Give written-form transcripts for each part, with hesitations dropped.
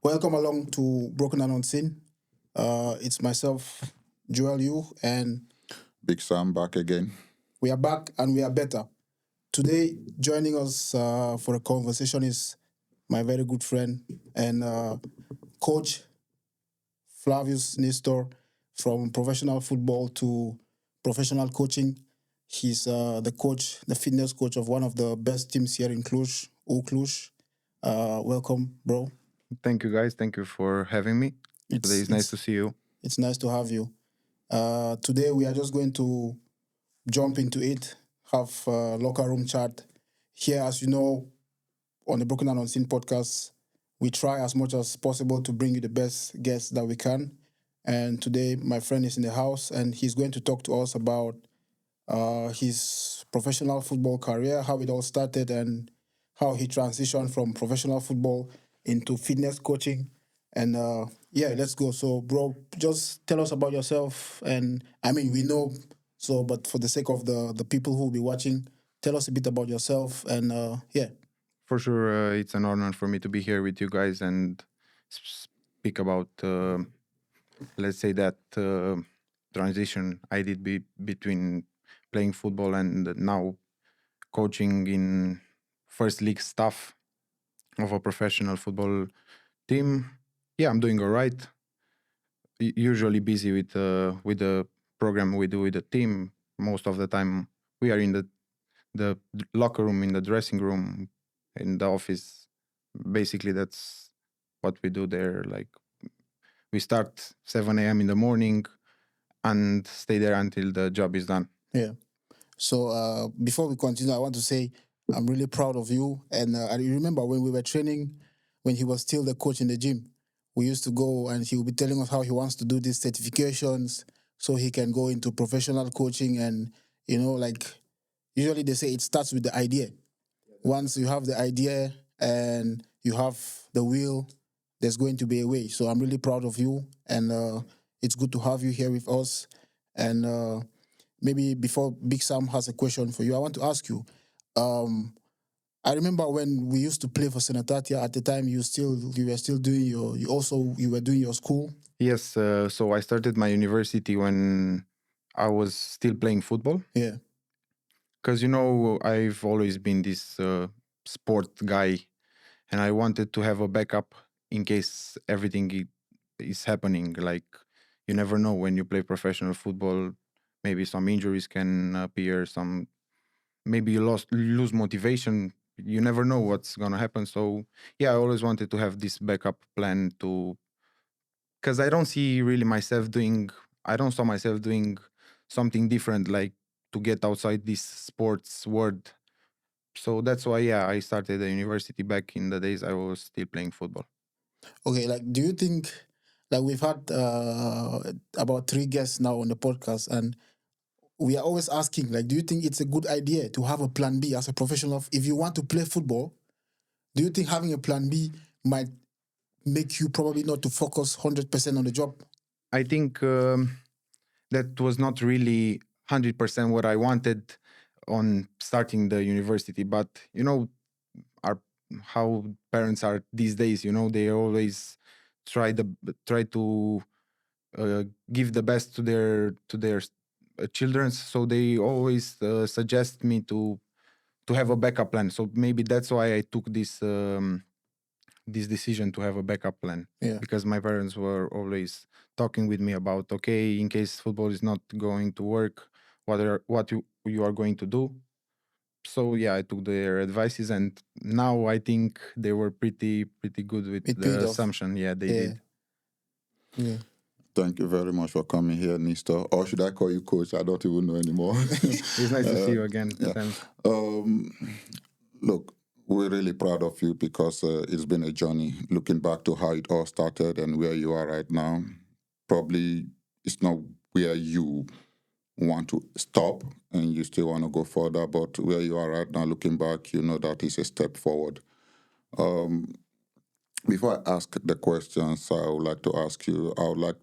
Welcome along to Broken&Unseen. It's myself, Joel Yu, and Big Sam back again. we are back and we are better. Today, joining us for a conversation is my very good friend and coach Flavius Nistor from professional football to professional coaching. He's the coach, the fitness coach of one of the best teams here in Cluj, U Cluj. Welcome, bro. Thank you, guys. Thank you for having me. Today it's nice to see you. It's nice to have you. Today we are just going to jump into it, have a locker room chat. Here, as you know, on the Broken and Unseen podcast, we try as much as possible to bring you the best guests that we can. And today, my friend is in the house, and he's going to talk to us about his professional football career, how it all started, and how he transitioned from professional football into fitness coaching. And yeah, let's go. So, bro, just tell us about yourself. And I mean, we know, so, but for the sake of the people who will be watching, tell us a bit about yourself. And yeah. For sure, it's an honor for me to be here with you guys and speak about, let's say, that transition I did between playing football and now coaching in first league staff of a professional football team. Yeah, I'm doing all right. Usually busy with the program we do with the team. Most of the time, we are in the locker room, in the dressing room, in the office. Basically, that's what we do there. Like, we start 7 a.m. in the morning and stay there until the job is done. Yeah. So before we continue, I want to say I'm really proud of you. And I remember when we were training, when he was still the coach in the gym, we used to go and he would be telling us how he wants to do these certifications so he can go into professional coaching. And, you know, like usually they say it starts with the idea. Once you have the idea and you have the will, there's going to be a way. So I'm really proud of you. And it's good to have you here with us. And maybe before Big Sam has a question for you, I want to ask you. I remember when we used to play for Senatatia. At the time, you were still doing you were doing your school. Yes, so I started my university when I was still playing football. Yeah, Because, I've always been this sport guy and I wanted to have a backup in case everything is happening. Like, you never know when you play professional football. Maybe some injuries can appear, maybe you lose motivation. You never know what's gonna happen. So yeah, I always wanted to have this backup plan because I don't saw myself doing something different, like to get outside this sports world. So that's why, yeah, I started the university back in the days I was still playing football. okay. Like, do you think, like, we've had about 3 guests now on the podcast, and we are always asking, like, do you think it's a good idea to have a plan B as a professional? If you want to play football, do you think having a plan B might make you probably not to focus 100% on the job? I think that was not really 100% what I wanted on starting the university, but our how parents are these days. They always try to give the best to their children, so they always suggest me to have a backup plan. So maybe that's why I took this decision to have a backup plan. Yeah. Because my parents were always talking with me about, okay, in case football is not going to work, what you are going to do. So yeah, I took their advices, and now I think they were pretty good with It the paid off. assumption. Yeah, they Yeah. did. Yeah. Thank you very much for coming here, Nistor. Or should I call you coach? I don't even know anymore. It's nice to see you again. yeah. Thanks. Look, we're really proud of you because it's been a journey. Looking back to how it all started and where you are right now, probably it's not where you want to stop and you still want to go further, but where you are right now, looking back, you know that is a step forward. Before I ask the questions, I would like to ask you,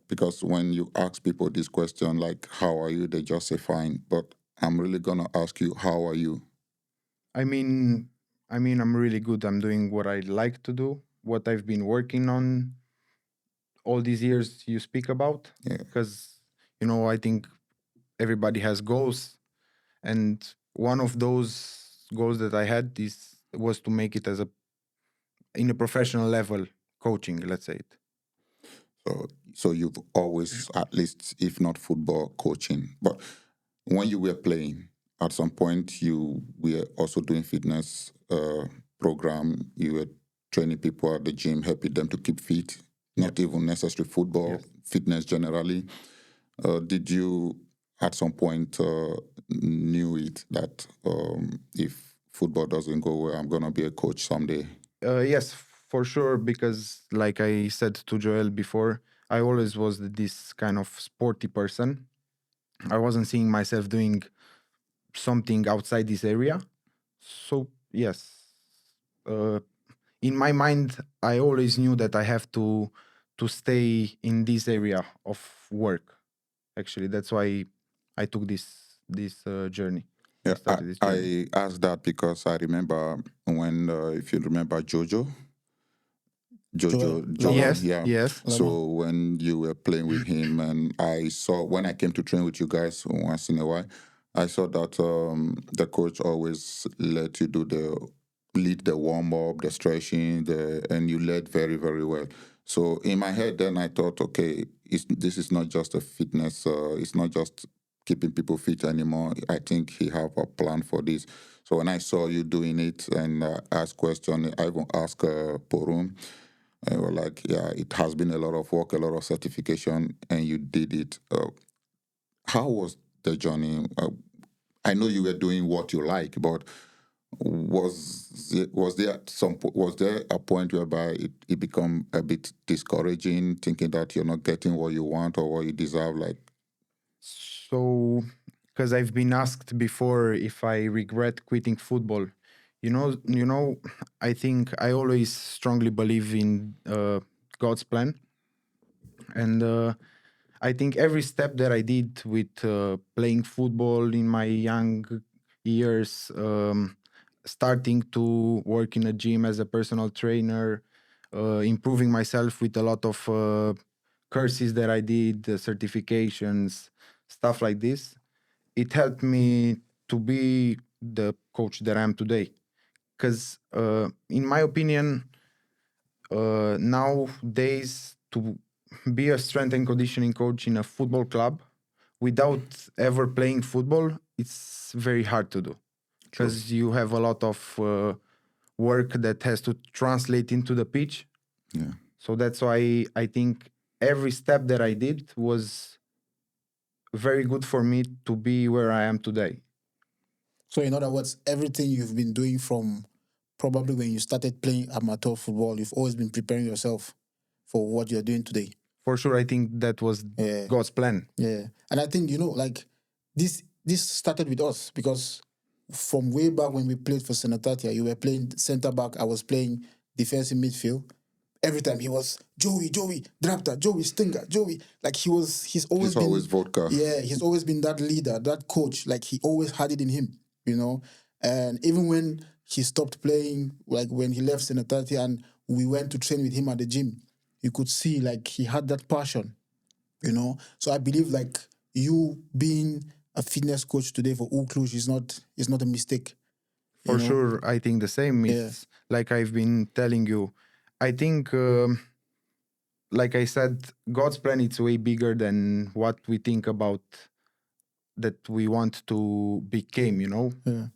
because when you ask people this question, like, how are you? They just say fine. But I'm really going to ask you, how are you? I mean, I'm really good. I'm doing what I like to do. what I've been working on all these years you speak about. Yeah. Because, I think everybody has goals. And one of those goals that I had was to make it in a professional level coaching, let's say it. So you've always, at least, if not football, coaching. But when you were playing, at some point you were also doing fitness program. You were training people at the gym, helping them to keep fit. Not even necessarily football, Yes. fitness generally. Did you, at some point, knew it that if football doesn't go well, I'm gonna be a coach someday? Yes, for sure. Because, like I said to Joel before, I always was this kind of sporty person. I wasn't seeing myself doing something outside this area. So yes, uh, in my mind, I always knew that I have to stay in this area of work. Actually, that's why I took this journey. I Yeah, started this journey. I asked that because I remember when, if you remember Jojo Lama, Joel, Yes, yeah. yes. Lama. So when you were playing with him, and I saw when I came to train with you guys once in a while, I saw that the coach always let you do lead the warm up, the stretching, and you led very very well. So in my head, then I thought, okay, this is not just a fitness. It's not just keeping people fit anymore. I think he have a plan for this. So when I saw you doing it and asked question, I even asked Porum. And we're like, yeah, it has been a lot of work, a lot of certification, and you did it. How was the journey? I know you were doing what you like, but was there a point whereby it become a bit discouraging, thinking that you're not getting what you want or what you deserve? Like, So, because I've been asked before if I regret quitting football, I think I always strongly believe in God's plan, and I think every step that I did with playing football in my young years, starting to work in a gym as a personal trainer, improving myself with a lot of courses that I did, certifications, stuff like this, it helped me to be the coach that I am today. Because, in my opinion, nowadays to be a strength and conditioning coach in a football club without ever playing football, it's very hard to do because you have a lot of work that has to translate into the pitch. yeah. So that's why I think every step that I did was very good for me to be where I am today. So in other words, everything you've been doing from probably when you started playing amateur football, you've always been preparing yourself for what you're doing today. For sure, I think that was Yeah. God's plan. Yeah. And I think, like this started with us because from way back when we played for Senatatia, you were playing center back, I was playing defensive midfield. Every time he was Joey, Drapta, Joey, Stinger, Joey. Like he's always been vodka. Yeah, he's always been that leader, that coach. Like he always had it in him, And even when he stopped playing, like when he left Senatati and we went to train with him at the gym, you could see like he had that passion, So I believe like you being a fitness coach today for U Cluj is not a mistake. For sure, I think the same. Yeah. It's like I've been telling you. I think, like I said, God's plan is way bigger than what we think about that we want to become, Yeah.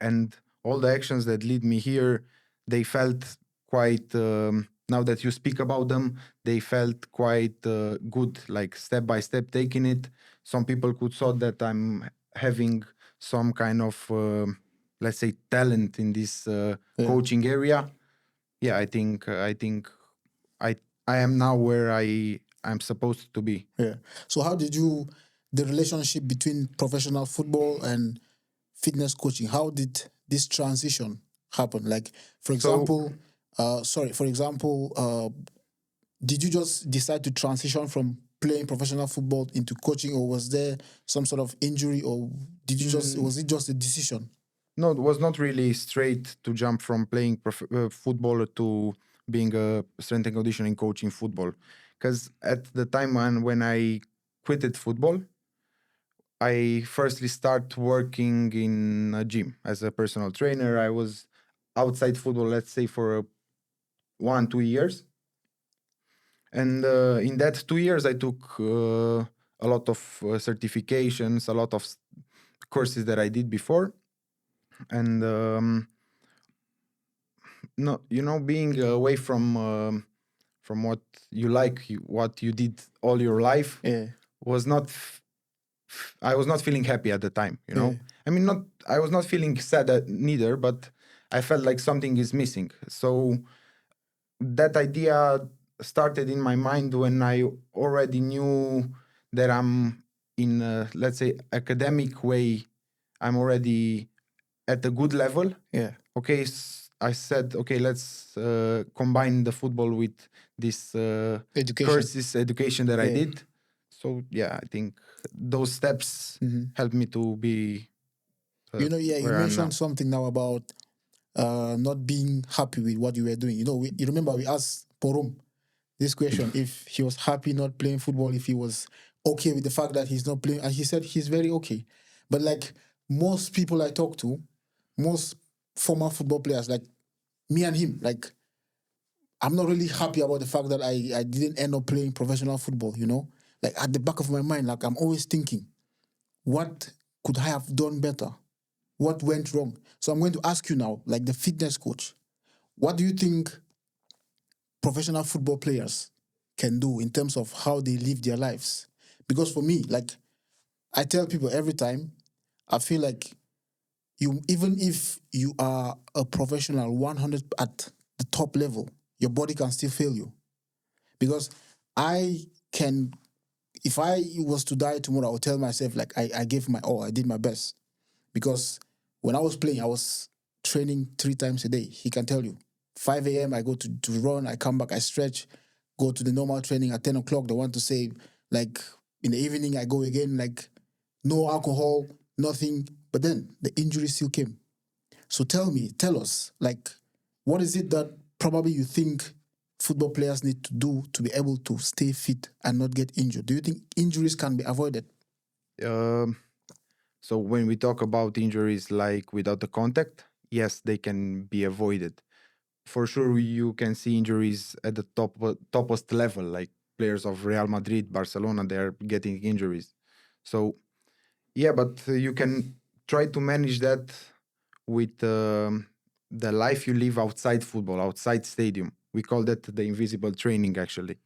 And all the actions that lead me here, they felt quite, now that you speak about them, they felt quite good, like step by step taking it. Some people could thought that I'm having some kind of, let's say, talent in this coaching area. Yeah, I think I am now where I'm supposed to be. Yeah. So how did the relationship between professional football and fitness coaching, how did this transition happen? Like, for example, did you just decide to transition from playing professional football into coaching, or was there some sort of injury, or was it just a decision? No, it was not really straight to jump from playing football to being a strength and conditioning coach in football. Because at the time when I quitted football, I firstly start working in a gym as a personal trainer. I was outside football, let's say, for 1-2 years. And in that 2 years, I took a lot of certifications, a lot of courses that I did before. And, no, being away from what you like, what you did all your life, was not I was not feeling happy at the time, I mean, I was not feeling sad neither, but I felt like something is missing. So that idea started in my mind when I already knew that I'm in let's say, academic way, I'm already at a good level. Okay, I said, okay, let's combine the football with this education that I did. So yeah, I think those steps helped me to be you where I'm now. mentioned something now about not being happy with what you were doing. You remember we asked Porum this question, if he was happy not playing football, if he was okay with the fact that he's not playing, and he said he's very okay. But like most people I talk to, most former football players, like me and him, like I'm not really happy about the fact that I didn't end up playing professional football, Like at the back of my mind, like I'm always thinking, what could I have done better? What went wrong? So I'm going to ask you now, like the fitness coach, what do you think professional football players can do in terms of how they live their lives? Because for me, like I tell people every time, I feel like even if you are a professional 100 at the top level, your body can still fail you. Because if I was to die tomorrow, I would tell myself like I gave my all, I did my best. Because when I was playing, I was training 3 times a day. He can tell you. 5 a.m. I go to run, I come back, I stretch, go to the normal training at 10 o'clock. They want to say, like, in the evening, I go again, like, no alcohol, nothing. But then the injury still came. So tell us, like, what is it that probably you think football players need to do to be able to stay fit and not get injured? Do you think injuries can be avoided? So when we talk about injuries like without the contact, yes, they can be avoided. For sure, you can see injuries at the topest level, like players of Real Madrid, Barcelona, they're getting injuries. So yeah, but you can try to manage that with the life you live outside football, outside stadium. We call that the invisible training, actually.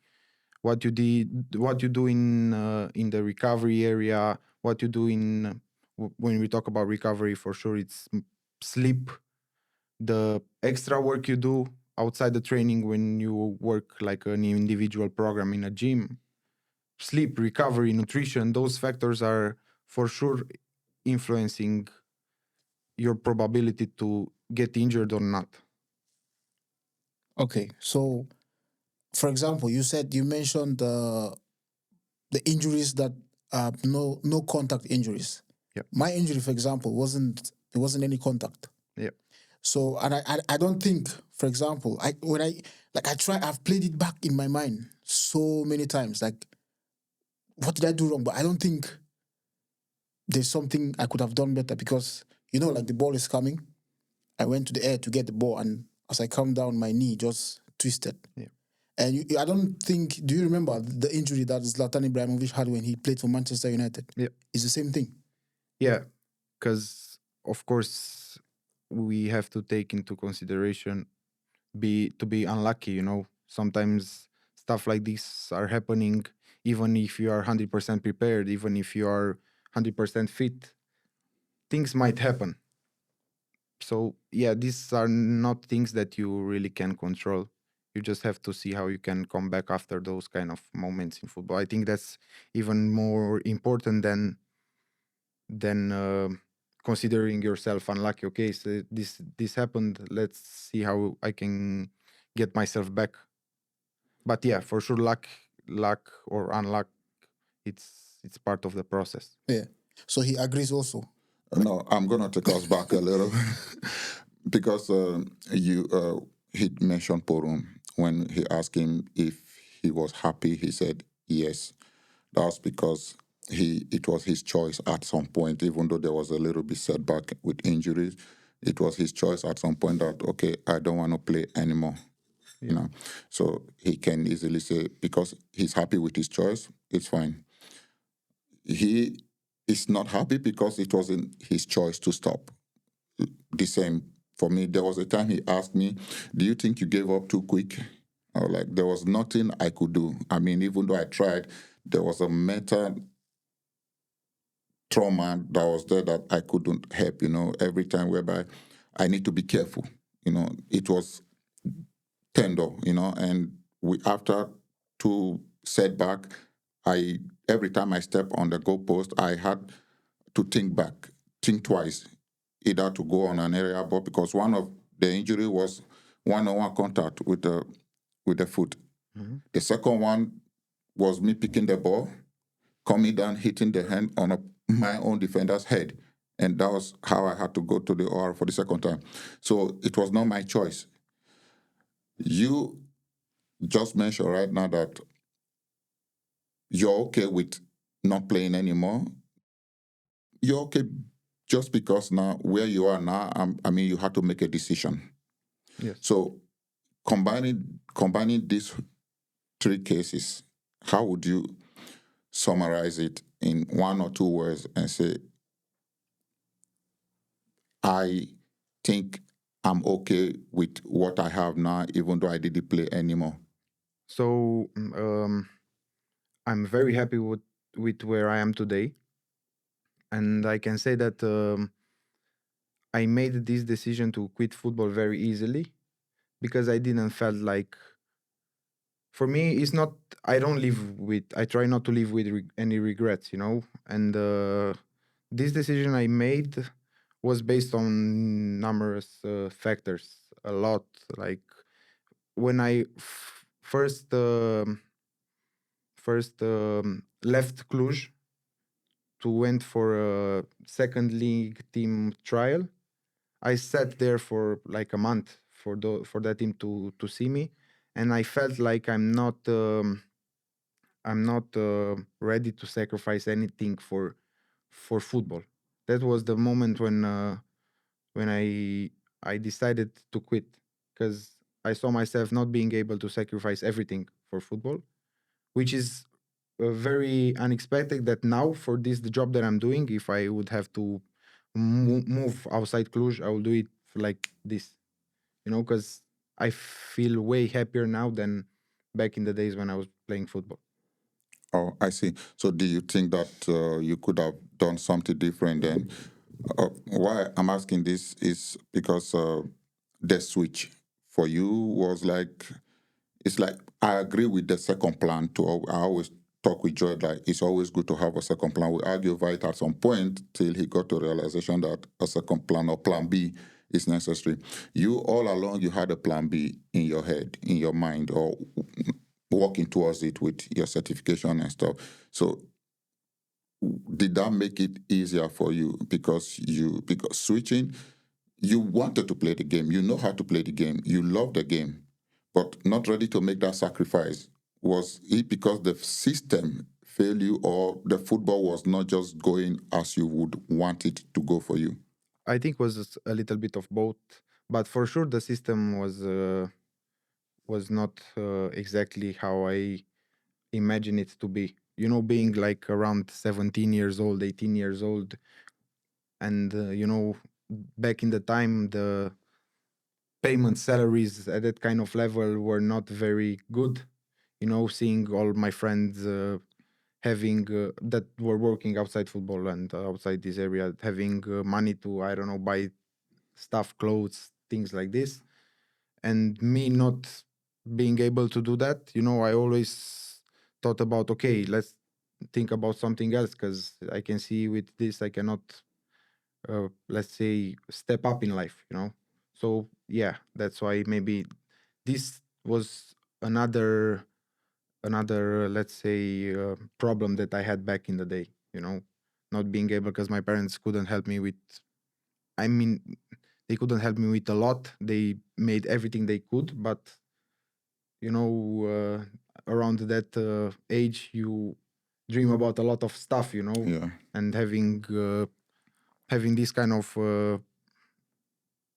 What you do in the recovery area, what you do when we talk about recovery, for sure, it's sleep, the extra work you do outside the training when you work like an individual program in a gym, sleep, recovery, nutrition, those factors are for sure influencing your probability to get injured or not. Okay, so for example, you mentioned the injuries that are no contact injuries. Yeah. My injury, for example, wasn't any contact. Yeah. So and I don't think, for example, I've played it back in my mind so many times. Like, what did I do wrong? But I don't think there's something I could have done better because like the ball is coming. I went to the air to get the ball, and as I come down, my knee just twisted. Yeah. And I don't think. Do you remember the injury that Zlatan Ibrahimovic had when he played for Manchester United? Yeah. It's the same thing. Yeah, because of course we have to take into consideration to be unlucky. Sometimes stuff like this are happening even if you are 100% prepared, even if you are 100% fit. Things might happen. So yeah, these are not things that you really can control. You just have to see how you can come back after those kind of moments in football. I think that's even more important than considering yourself unlucky. Okay, so this happened. Let's see how I can get myself back. But yeah, for sure, luck or unluck, it's part of the process. Yeah. So he agrees also. No, I'm gonna take us back a little because he mentioned Porum. when he asked him if he was happy, he said yes. That's because it was his choice at some point, even though there was a little bit setback with injuries. It was his choice at some point that, okay, I don't want to play anymore. Yeah. You know, so he can easily say, because he's happy with his choice, it's fine. He is not happy because it wasn't his choice to stop. The same for me. There was a time he asked me, do you think you gave up too quick? I was like, there was nothing I could do. I mean, even though I tried, there was a mental trauma that was there that I couldn't help, every time whereby I need to be careful. It was tender, and after two setback, I every time I step on the goalpost, I had to think twice, either to go on an area ball because one of the injury was one-on-one contact with the foot. Mhm. The second one was me picking the ball, coming down, hitting the hand on my own defender's head. And that was how I had to go to the OR for the second time. So it was not my choice. You just mentioned right now that you're okay with not playing anymore. You're okay just because now where you are now, I mean, you had to make a decision. Yes. So combining these three cases, how would you summarize it in one or two words and say, I think I'm okay with what I have now, even though I didn't play anymore? So I'm very happy with where I am today, and I can say that I made this decision to quit football very easily because I didn't felt like, for me it's not, I try not to live with any regrets, and this decision I made was based on numerous factors, a lot. Like when I first left Cluj to went for a second league team trial, I sat there for like a month for that team to see me, and I felt like I'm not ready to sacrifice anything for football. That was the moment when I decided to quit, because I saw myself not being able to sacrifice everything for football, which is very unexpected. That now for this the job that I'm doing, if I would have to move outside Cluj, I will do it like this, because I feel way happier now than back in the days when I was playing football. Oh, I see. So do you think that you could have done something different then? Why I'm asking this is because the switch for you was like, it's like, I agree with the second plan too. I always talk with Joy like it's always good to have a second plan. We argue about it at some point till he got to realization that a second plan or plan B is necessary. You all along you had a plan B in your head, in your mind, or working towards it with your certification and stuff. So did that make it easier for you because switching, you wanted to play the game, you know how to play the game, you love the game, but not ready to make that sacrifice? Was it because the system failed you, or the football was not just going as you would want it to go for you? I think was a little bit of both, but for sure the system was not exactly how I imagine it to be. Being like around 17 years old, 18 years old, and back in the time the payment salaries at that kind of level were not very good. Seeing all my friends having that were working outside football and outside this area having money to, I don't know, buy stuff, clothes, things like this, and me not being able to do that. I always thought about, okay, let's think about something else, because I can see with this I cannot let's say step up in life. So yeah, that's why maybe this was another let's say problem that I had back in the day, not being able, because my parents couldn't help me with, I mean, they couldn't help me with a lot. They made everything they could, but around that age, you dream about a lot of stuff, Yeah. and having this kind of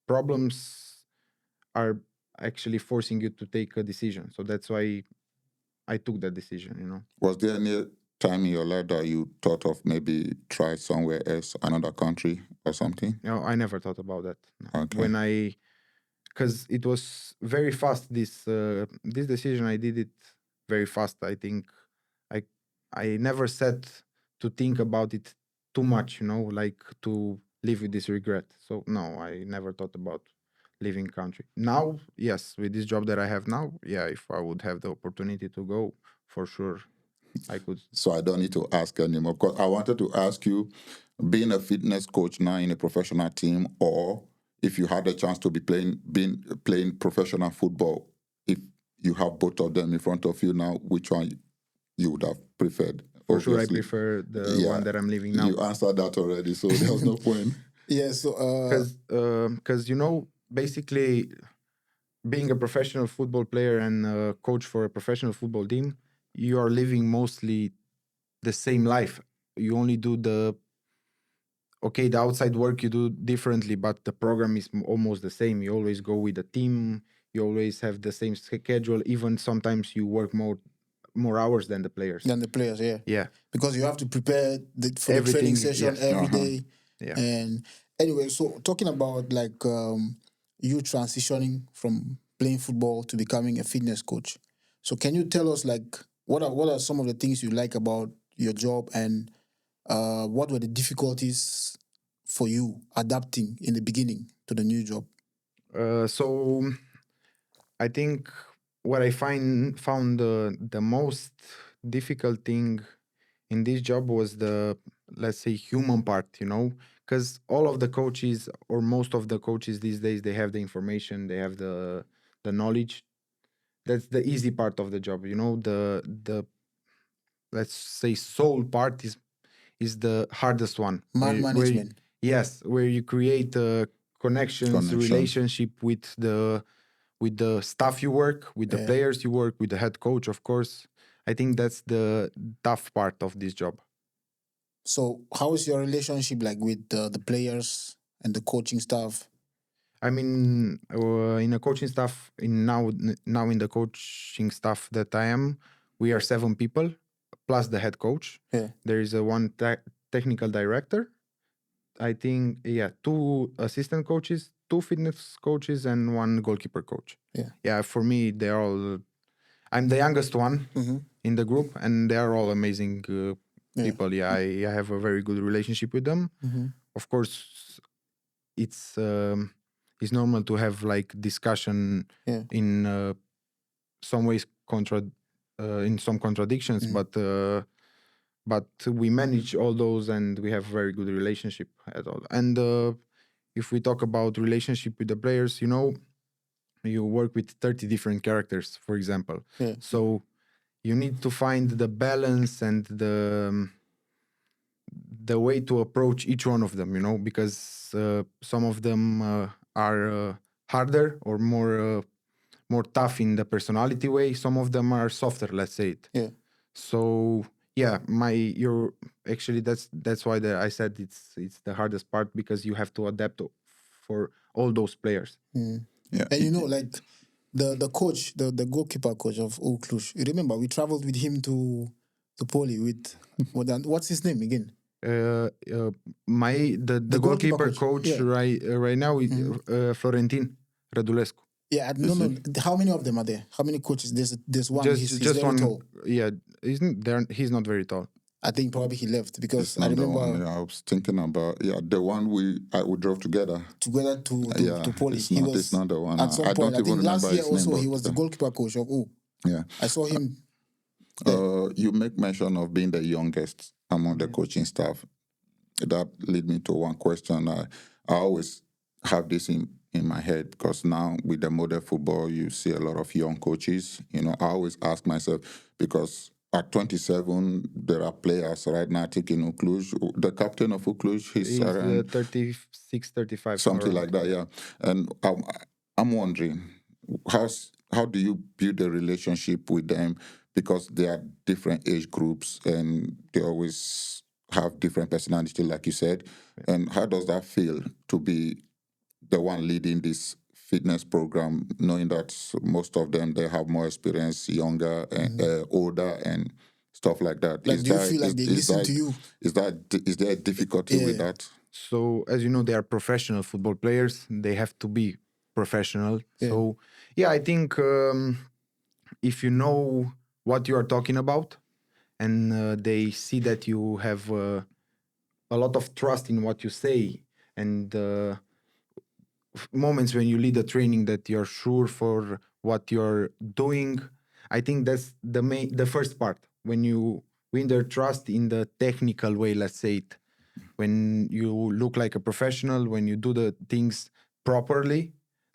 problems are actually forcing you to take a decision. So that's why I took that decision. Was there any time in your life that you thought of maybe try somewhere else, another country or something? I never thought about that. No. Okay. Because it was very fast. This decision, I did it very fast. I think I I never sat to think about it too much, like to live with this regret. So no, I never thought about leaving country. Now, yes, with this job that I have now, yeah, if I would have the opportunity to go, for sure, I could. So I don't need to ask anymore. Because I wanted to ask you, being a fitness coach now in a professional team, or if you had a chance to be playing professional football, if you have both of them in front of you now, which one you would have preferred? For sure, I Obviously, prefer the yeah, one that I'm living now. you answered that already, so there was no point. Yeah, so Because basically, being a professional football player and a coach for a professional football team, you are living mostly the same life. You only do the outside work you do differently, but the program is almost the same. You always go with the team. You always have the same schedule. Even sometimes you work more hours than the players. yeah. Yeah, Because you have to prepare for the training everything. session Yes. every day. Yeah. And anyway, so talking about like you transitioning from playing football to becoming a fitness coach. So can you tell us like what are some of the things you like about your job, and what were the difficulties for you adapting in the beginning to the new job? So I think what I found the most difficult thing in this job was the, let's say, human part, because all of the coaches, or most of the coaches these days, they have the information, they have the knowledge. That's the easy part of the job. The let's say soul part is the hardest one. Man management. Yes, where you create connections, relationship with the staff you work, with the Yeah. players you work, with the head coach, of course. I think that's the tough part of this job. So how is your relationship like with the players and the coaching staff? I mean, in a coaching staff, now in the coaching staff that I am, we are 7 people plus the head coach. Yeah. There is a one technical director. I think, yeah, 2 assistant coaches, 2 fitness coaches, and 1 goalkeeper coach. Yeah. Yeah, for me, they're all. I'm the youngest one in the group, and they are all amazing people. Yeah, I have a very good relationship with them. Of course, it's normal to have like discussion in some ways in some contradictions, but we manage all those, and we have very good relationship at all. And if we talk about relationship with the players, you work with 30 different characters, for example. So you need to find the balance and the way to approach each one of them, because some of them are harder or more tough in the personality way. Some of them are softer, let's say it. Yeah. So yeah, you're actually that's why I said it's the hardest part, because you have to adapt for all those players. Yeah. And like the coach, the goalkeeper coach of U Cluj, you remember we traveled with him to Poli with what's his name again? The goalkeeper coach right now is Florentin Radulescu. Yeah, no. How many of them are there? How many coaches? There's one. He's very one. tall. Yeah, he's not very tall. I think probably he left because It's not I remember. The one, I was thinking about the one we drove together to Poli. He was. It's not the one. At some point, I think last year also he was the goalkeeper coach of U. Yeah, I saw him. You make mention of being the youngest among the coaching staff. That lead me to one question. I always have this in my head, because now with the modern football, you see a lot of young coaches. I always ask myself, because at 27, there are players right now taking U Cluj. The captain of U Cluj, he's around 36, 35. Something around like that, yeah. And I'm wondering, how's how do you build a relationship with them? Because they are different age groups and they always have different personality, like you said. And how does that feel to be the one leading this fitness program, knowing that most of them they have more experience, younger and older and stuff like that? Like, do you feel like they listen to you? Is there a difficulty with Yeah. that? So as you know, they are professional football players. They have to be professional. Yeah. So yeah, I think if you know what you are talking about, and they see that you have a lot of trust in what you say, and moments when you lead a training that you're sure for what you're doing, I think that's the first part, when you win their trust in the technical way, let's say it, when you look like a professional, when you do the things properly.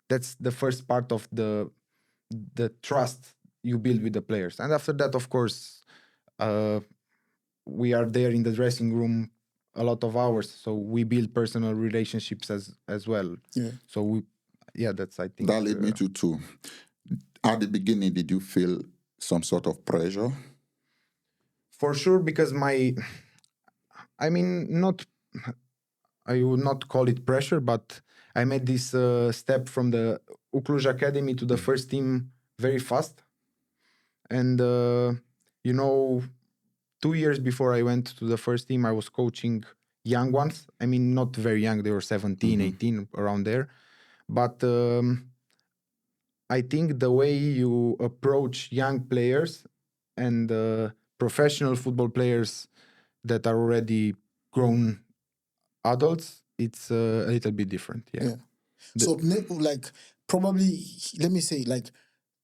That's the first part of the trust you build with the players. And after that, of course, uh, we are there in the dressing room a lot of hours, so we build personal relationships as well. Yeah. So that's, I think, That led me to two. At the beginning, did you feel some sort of pressure? for sure, because I mean, not, I would not call it pressure, but I made this step from the U Cluj Academy to the first team very fast. And, you know, 2 years before I went to the first team, I was coaching young ones. I mean, not very young, they were 17, 18, around there. But I think the way you approach young players and professional football players that are already grown adults, it's a little bit different. Yeah. Yeah. So, like, probably, let me say, like,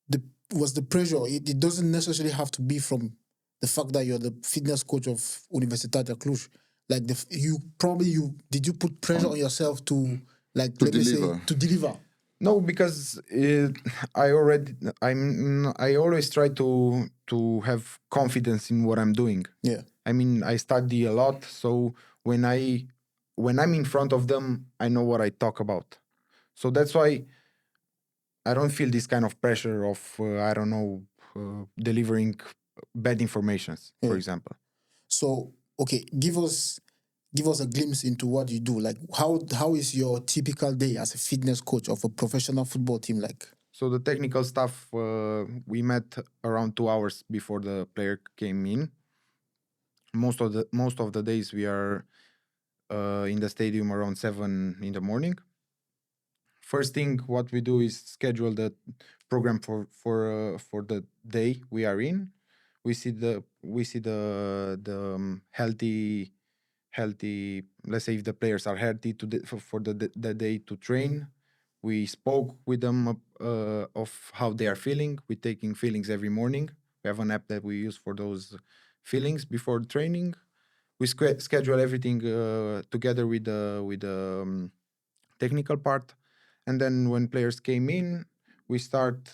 the pressure, it doesn't necessarily have to be from the fact that you're the fitness coach of Universitatea Cluj. Like, did you put pressure on yourself to, like, To let me say, deliver. to deliver? No, because I always try to have confidence in what I'm doing. Yeah. I mean, I study a lot, so when I'm in front of them, I know what I talk about. So that's why I don't feel this kind of pressure of I don't know, delivering bad informations, for Yeah. example. So, okay, give us a glimpse into what you do. Like, how is your typical day as a fitness coach of a professional football team like? So the technical stuff, we met around 2 hours before the player came in. Most of the days we are in the stadium around 7 in the morning. First thing what we do is schedule the program for the day we are in. We see the healthy. Let's say if the players are healthy for the day to train. We spoke with them of how they are feeling. We're taking feelings every morning. We have an app that we use for those feelings before training. We schedule everything together with the technical part, and then when players came in, we start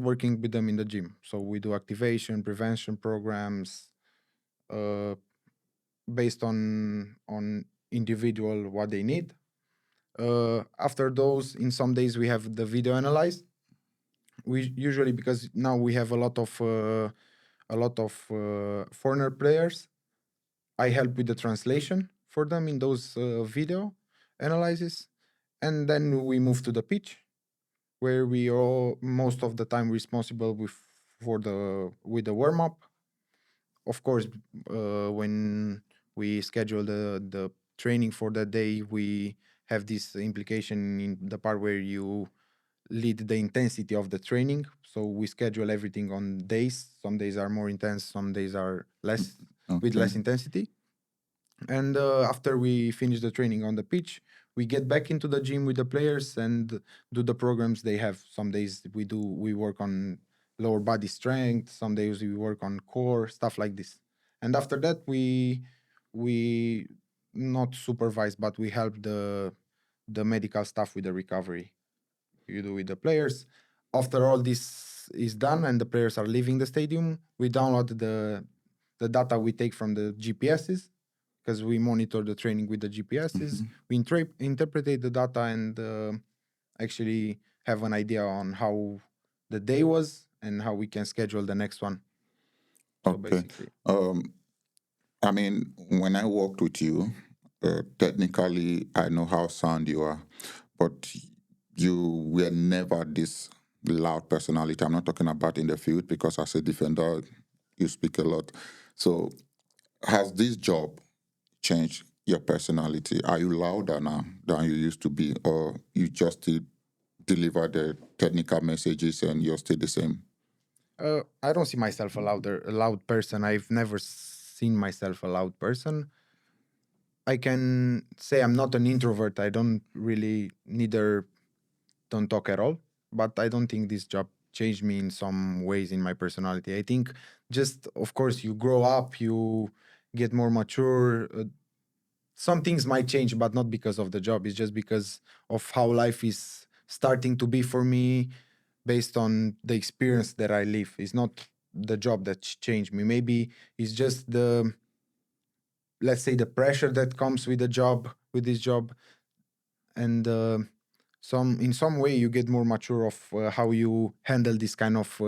working with them in the gym. So we do activation, prevention programs, uh, based on individual what they need. After those, in some days we have the video analyzed. We usually, because now we have a lot of foreigner players, I help with the translation for them in those video analysis, and then we move to the pitch, where we are most of the time responsible with the warm up. Of course, when we schedule the training for that day, we have this implication in the part where you lead the intensity of the training. So we schedule everything on days. Some days are more intense, some days are less, with Okay. less intensity. And after we finish the training on the pitch, we get back into the gym with the players and do the programs they have. Some days we work on lower body strength, some days we work on core, stuff like this. And after that, we not supervise, but we help the medical staff with the recovery. You do with the players. After all this is done and the players are leaving the stadium, we download the data we take from the GPSs, because we monitor the training with the GPSs. We interpret the data and actually have an idea on how the day was and how we can schedule the next one. So Okay. basically, I mean, when I worked with you, technically, I know how sound you are, but you were never this loud personality. I'm not talking about in the field because as a defender, you speak a lot. So, has this job changed your personality? Are you louder now than you used to be, or you just still deliver the technical messages and you're still the same? I don't see myself a loud person. I've never seen myself a loud person. I can say I'm not an introvert. I don't really neither don't talk at all. But I don't think this job changed me in some ways in my personality. I think just of course you grow up, you get more mature. Some things might change, but not because of the job. It's just because of how life is starting to be for me, based on the experience that I live. It's not the job that changed me. Maybe it's just the, let's say, the pressure that comes with the job, with this job, and some in some way you get more mature of how you handle this kind of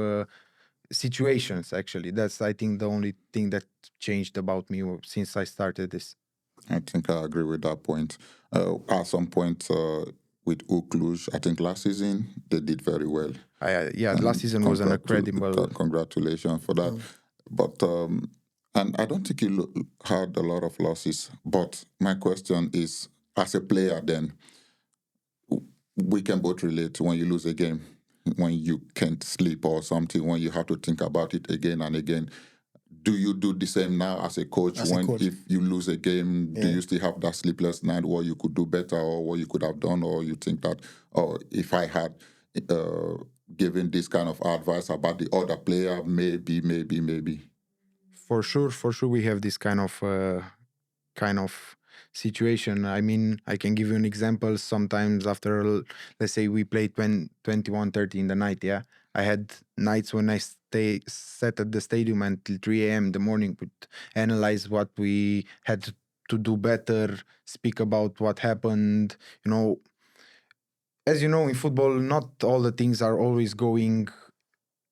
situations. Actually, that's I think the only thing that changed about me since I started this. I think I agree with that point. At some point with U Cluj, I think last season they did very well. Yeah, last season was an incredible. Congratulations for that. But and I don't think you had a lot of losses. But my question is, as a player, then we can both relate when you lose a game, when you can't sleep or something, when you have to think about it again and again. Do you do the same now as a coach? As a When coach. if you lose a game, do Yeah. you still have that sleepless night? What you could do better, or what you could have done, or you think that, or if I had given this kind of advice about the other player, maybe. For sure, we have this kind of situation. I mean, I can give you an example. Sometimes after, let's say we played 21:30 in the night, yeah, I had nights when I sat at the stadium until 3 a.m. in the morning, would analyze what we had to do better, speak about what happened. You know, as you know, in football, not all the things are always going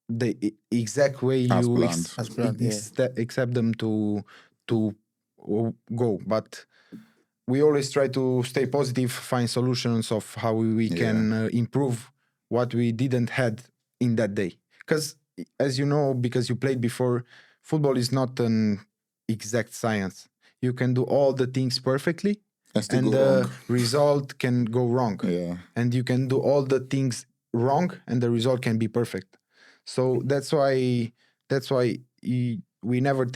the exact way As you planned. As planned, yeah. accept them to go. But we always try to stay positive, find solutions of how we can improve what we didn't had in that day. Because as you know, because you played before, football is not an exact science. You can do all the things perfectly, and the result can go wrong. Yeah. And you can do all the things wrong, and the result can be perfect. So that's why we never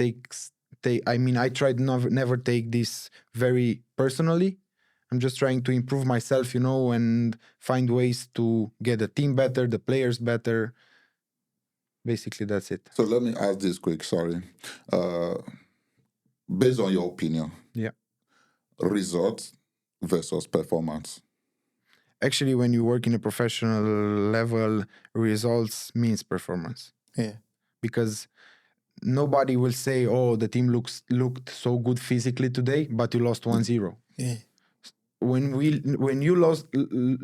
I mean, I tried never take this very personally. I'm just trying to improve myself, and find ways to get the team better, the players better. Basically, that's it. So let me ask this quick. Sorry, based on your opinion, Yeah. results versus performance. Actually, when you work in a professional level, results means performance. Yeah. Because nobody will say, "Oh, the team looked so good physically today, but you lost 1-0." Yeah. When you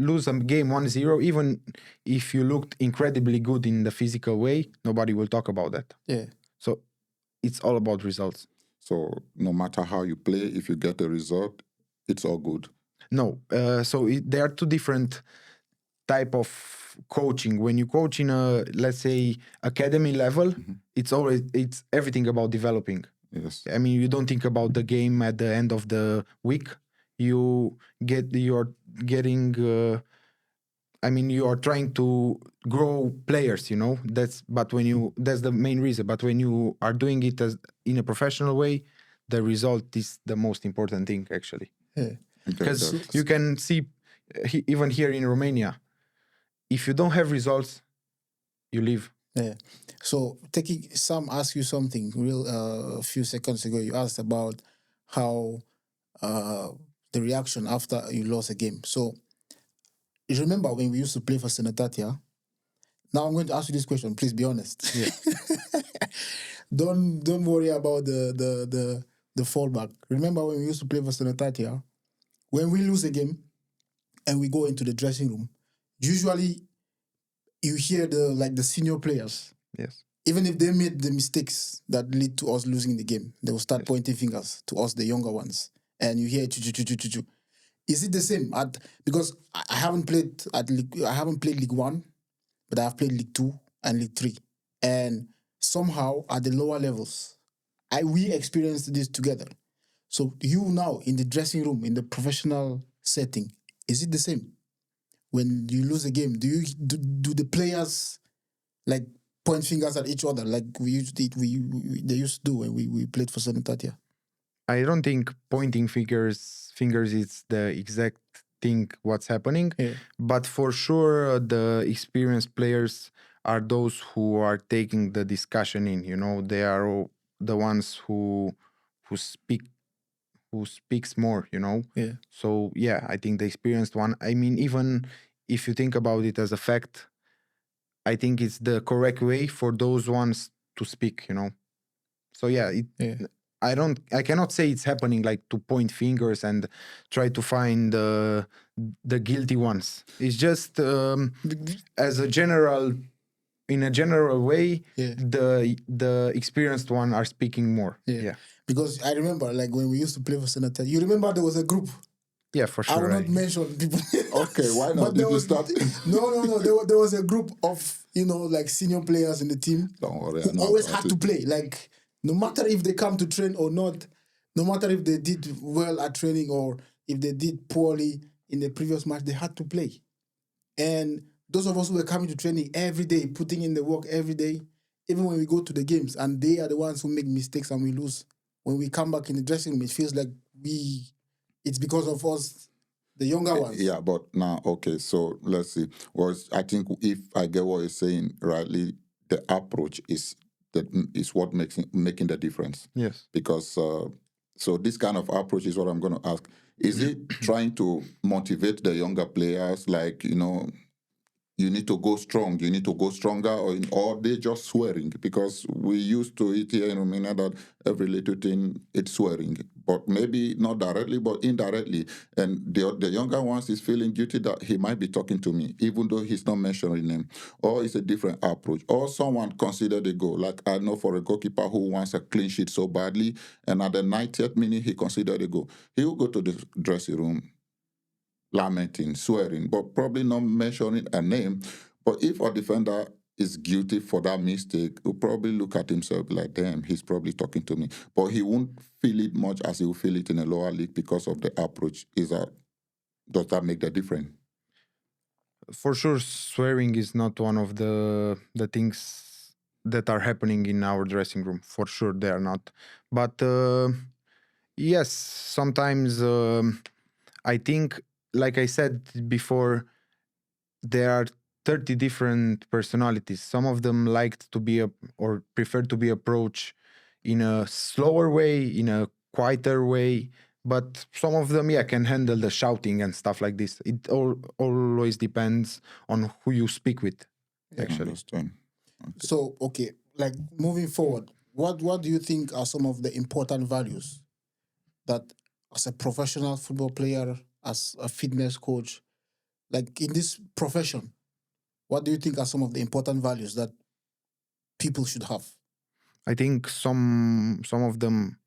lose a game 1-0, even if you looked incredibly good in the physical way, nobody will talk about that. Yeah. So it's all about results. So no matter how you play, if you get a result, it's all good. No, there are two different type of coaching. When you coach in a, let's say, academy level, it's everything about developing. Yes. I mean, you don't think about the game at the end of the week. You're getting. I mean, you are trying to grow players. That's the main reason. But when you are doing it as in a professional way, the result is the most important thing, actually. Yeah. Because you can see even here in Romania, if you don't have results, you leave. Yeah. So, Sam asked you something a few seconds ago. You asked about how the reaction after you lost a game. So, you remember when we used to play for Senatatia? Now I'm going to ask you this question. Please be honest. Yeah. Don't worry about the fallback. Remember when we used to play for Senatatia? When we lose a game and we go into the dressing room, usually you hear the senior players. Yes. Even if they made the mistakes that lead to us losing the game, they will start pointing fingers to us, the younger ones. And you hear chu. Is it the same? Because I haven't played I haven't played League One, but I have played League Two and League Three. And somehow at the lower levels, we experienced this together. So you now in the dressing room, in the professional setting, is it the same? When you lose a game, do the players like point fingers at each other like they used to do when we played for Sanitatia? I don't think pointing fingers is the exact thing what's happening, but for sure the experienced players are those who are taking the discussion in. They are the ones who speaks more. Yeah. So yeah, I think the experienced one. I mean, even if you think about it as a fact, I think it's the correct way for those ones to speak. So yeah, I cannot say it's happening like to point fingers and try to find the guilty ones. It's just as a general, in a general way, the experienced one are speaking more. Yeah. Because I remember like when we used to play for Senator, you remember there was a group. Yeah, for sure. I will not mention people. Okay, why not? But no. There was a group of like senior players in the team. Don't worry, who always had to play. Like no matter if they come to train or not, no matter if they did well at training or if they did poorly in the previous match, they had to play. And those of us who were coming to training every day, putting in the work every day, even when we go to the games, and they are the ones who make mistakes and we lose. When we come back in the dressing room, it feels like it's because of us, the younger ones. Yeah, but now, okay, so let's see. I think if I get what you're saying rightly, the approach is what making the difference. Yes. Because so this kind of approach is what I'm going to ask. Is it trying to motivate the younger players, like, you need to go strong, you need to go stronger, or they just swearing? Because we used to it here in Romania that every little thing it's swearing, but maybe not directly, but indirectly. And the younger ones is feeling guilty that he might be talking to me, even though he's not mentioning him. Or it's a different approach. Or someone considered a goal. Like I know for a goalkeeper who wants a clean sheet so badly, and at the 90th minute he considered a goal. He will go to the dressing room, lamenting, swearing, but probably not mentioning a name. But if a defender is guilty for that mistake, he'll probably look at himself like, damn, he's probably talking to me. But he won't feel it much as he will feel it in a lower league because of the approach. Does that make the difference? For sure, swearing is not one of the things that are happening in our dressing room. For sure, they are not. But yes, sometimes I think, like I said before, there are 30 different personalities. Some of them liked to be or prefer to be approached in a slower way, in a quieter way. But some of them, can handle the shouting and stuff like this. It always depends on who you speak with, actually. Okay. So, okay, like moving forward, what do you think are some of the important values that as a professional football player, as a fitness coach, like in this profession, what do you think are some of the important values that people should have? I think some of them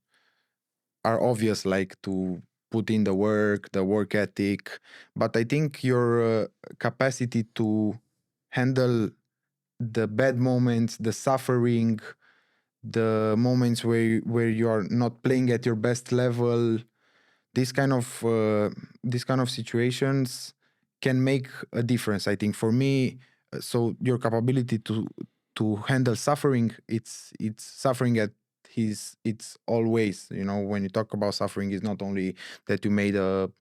are obvious, like to put in the work ethic. But I think your capacity to handle the bad moments, the suffering, the moments where you are not playing at your best level, these kind of situations can make a difference, I think, for me. So your capability to handle suffering, it's suffering at it's always, when you talk about suffering, it's not only that you made a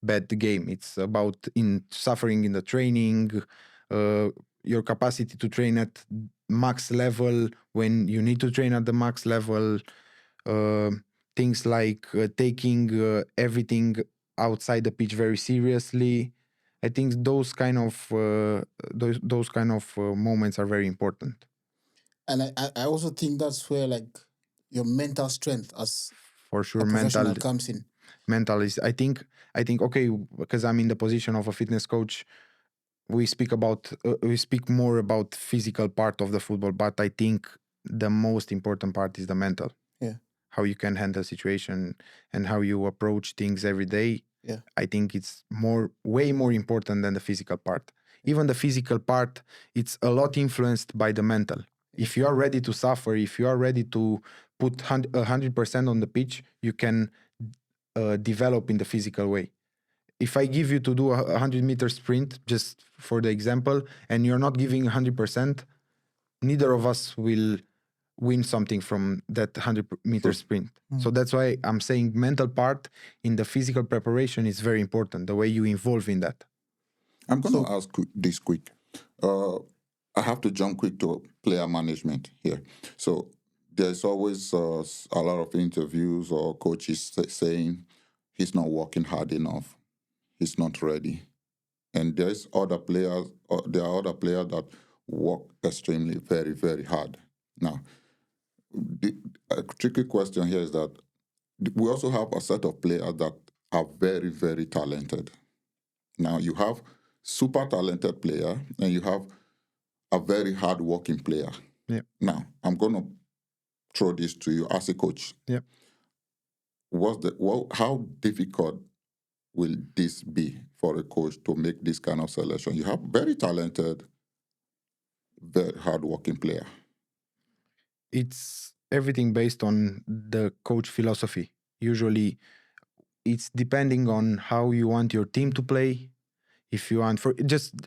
bad game, it's about in suffering in the training, your capacity to train at max level when you need to train at the max level, things like taking everything outside the pitch very seriously. I think those kind of moments are very important. And I also think that's where like your mental strength as for sure a professional comes in. Mental is, I think, okay, because I'm in the position of a fitness coach. we speak more about physical part of the football, but I think the most important part is the mental. Yeah. How you can handle situation and how you approach things every day. Yeah. I think it's way more important than the physical part. Even the physical part, it's a lot influenced by the mental. If you are ready to suffer, if you are ready to put 100% on the pitch, you can develop in the physical way. If I give you to do a 100-meter sprint, just for the example, and you're not giving 100%, neither of us will win something from that 100-meter sprint. So that's why I'm saying mental part in the physical preparation is very important, the way you involve in that. I'm going to ask this quick. I have to jump quick to player management here. So there's always a lot of interviews or coaches saying he's not working hard enough, he's not ready. And there's other players, there are other players that work extremely, very, very hard. Now, a tricky question here is that we also have a set of players that are very, very talented. Now, you have super talented player and you have a very hard-working player. Yeah. Now, I'm going to throw this to you as a coach. Yeah. How difficult will this be for a coach to make this kind of selection? You have very talented, very hard-working player. It's everything based on the coach philosophy. Usually, it's depending on how you want your team to play. If you want,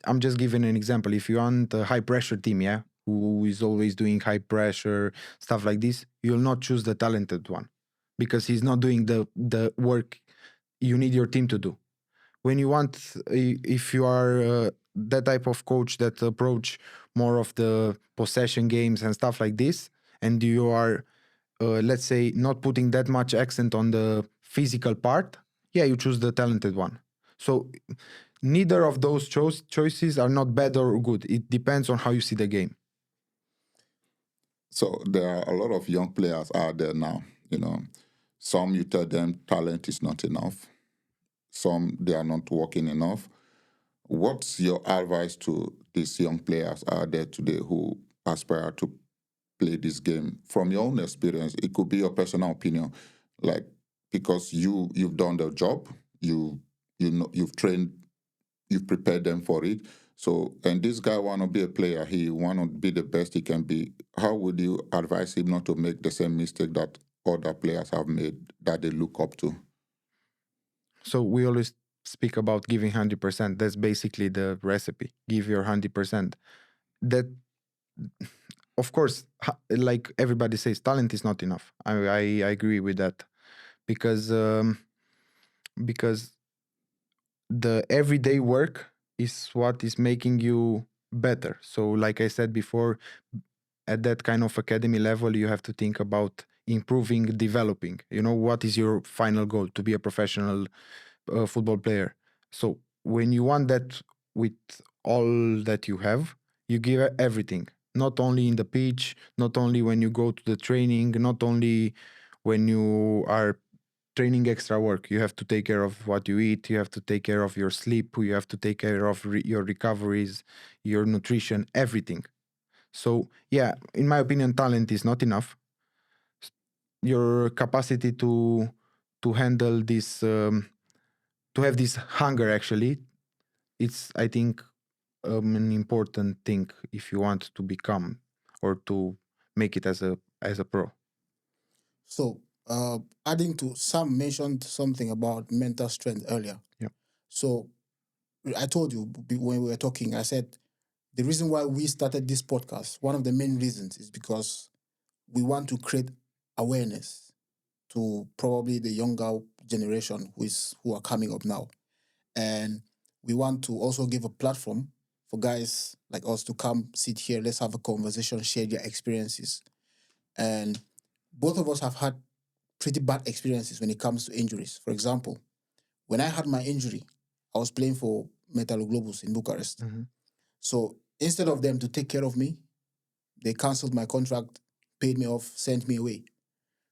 I'm just giving an example. If you want a high pressure team, yeah, who is always doing high pressure stuff like this, you'll not choose the talented one because he's not doing the work you need your team to do. When you want, if you are that type of coach that approach more of the possession games and stuff like this, and you are, let's say, not putting that much accent on the physical part, yeah, you choose the talented one. So neither of those choices are not bad or good. It depends on how you see the game. So there are a lot of young players out there now. Some you tell them talent is not enough. Some they are not working enough. What's your advice to these young players out there today who aspire to play this game? From your own experience, it could be your personal opinion, like because you've done the job, you've trained, you've prepared them for it. So, and this guy want to be a player, he want to be the best he can be. How would you advise him not to make the same mistake that other players have made that they look up to? So we always speak about giving 100%. That's basically the recipe. Give your 100%. That, of course, like everybody says, talent is not enough. I agree with that because the everyday work is what is making you better. So, like I said before, at that kind of academy level, you have to think about improving, developing. What is your final goal? To be a professional football player. So when you want that with all that you have, you give everything. Not only in the pitch, not only when you go to the training, not only when you are training extra work. You have to take care of what you eat. You have to take care of your sleep. You have to take care of your recoveries, your nutrition, everything. So yeah, in my opinion, talent is not enough. Your capacity to handle this, to have this hunger, actually, it's, I think, an important thing if you want to become or to make it as a pro. So, adding to, Sam mentioned something about mental strength earlier. Yeah. So, I told you when we were talking, I said the reason why we started this podcast, one of the main reasons is because we want to create awareness to probably the younger generation who are coming up now. And we want to also give a platform for guys like us to come sit here, let's have a conversation, share their experiences. And both of us have had pretty bad experiences when it comes to injuries. For example, when I had my injury, I was playing for Metaloglobus in Bucharest. Mm-hmm. So instead of them to take care of me, they canceled my contract, paid me off, sent me away.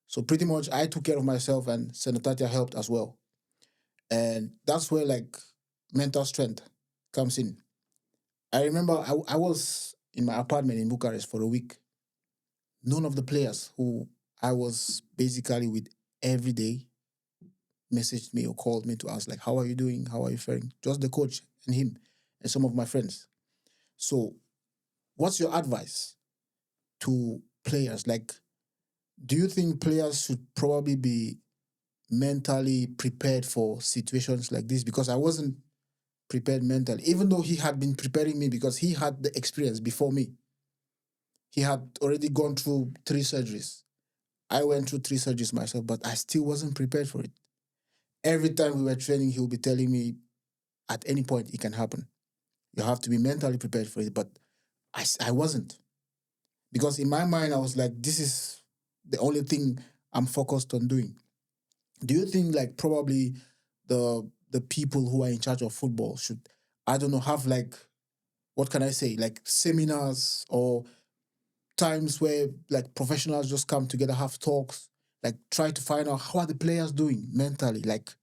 So pretty much I took care of myself and Senatatia helped as well. And that's where like mental strength comes in. I remember I was in my apartment in Bucharest for a week. None of the players who I was basically with every day messaged me or called me to ask, like, how are you doing? How are you faring? Just the coach and him and some of my friends. So, what's your advice to players? Like, do you think players should probably be mentally prepared for situations like this? Because I wasn't prepared mentally, even though he had been preparing me because he had the experience before me. He had already gone through 3 surgeries. I went through 3 surgeries myself, but I still wasn't prepared for it. Every time we were training, he would be telling me at any point it can happen. You have to be mentally prepared for it. But I wasn't. Because in my mind, I was like, this is the only thing I'm focused on doing. Do you think like probably the people who are in charge of football should, I don't know, have like, what can I say, like seminars or times where like professionals just come together, have talks, like try to find out how are the players doing mentally, like,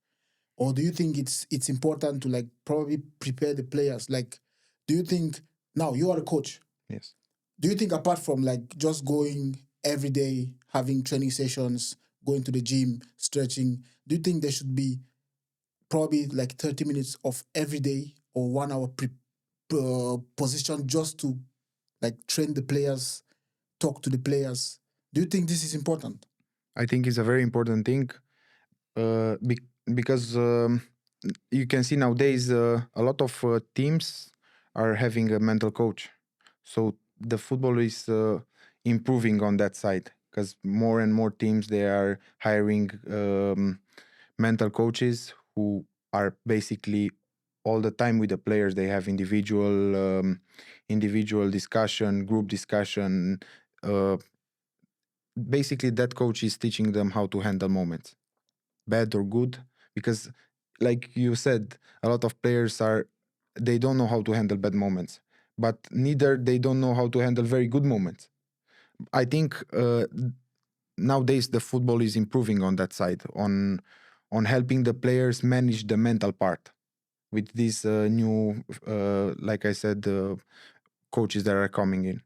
or do you think it's important to like probably prepare the players? Like, do you think now you are a coach? Yes. Do you think apart from like just going every day, having training sessions, going to the gym, stretching, do you think there should be probably like 30 minutes of every day or 1 hour position just to like train the players, talk to the players? Do you think this is important? I think it's a very important thing because you can see nowadays a lot of teams are having a mental coach. So the football is improving on that side because more and more teams they are hiring mental coaches who are basically all the time with the players. They have individual discussion, group discussion. Uh, Basically, that coach is teaching them how to handle moments, bad or good, because like you said, a lot of players are they don't know how to handle bad moments, but neither they don't know how to handle very good moments. I think nowadays the football is improving on that side, on helping the players manage the mental part with these new like I said coaches that are coming in,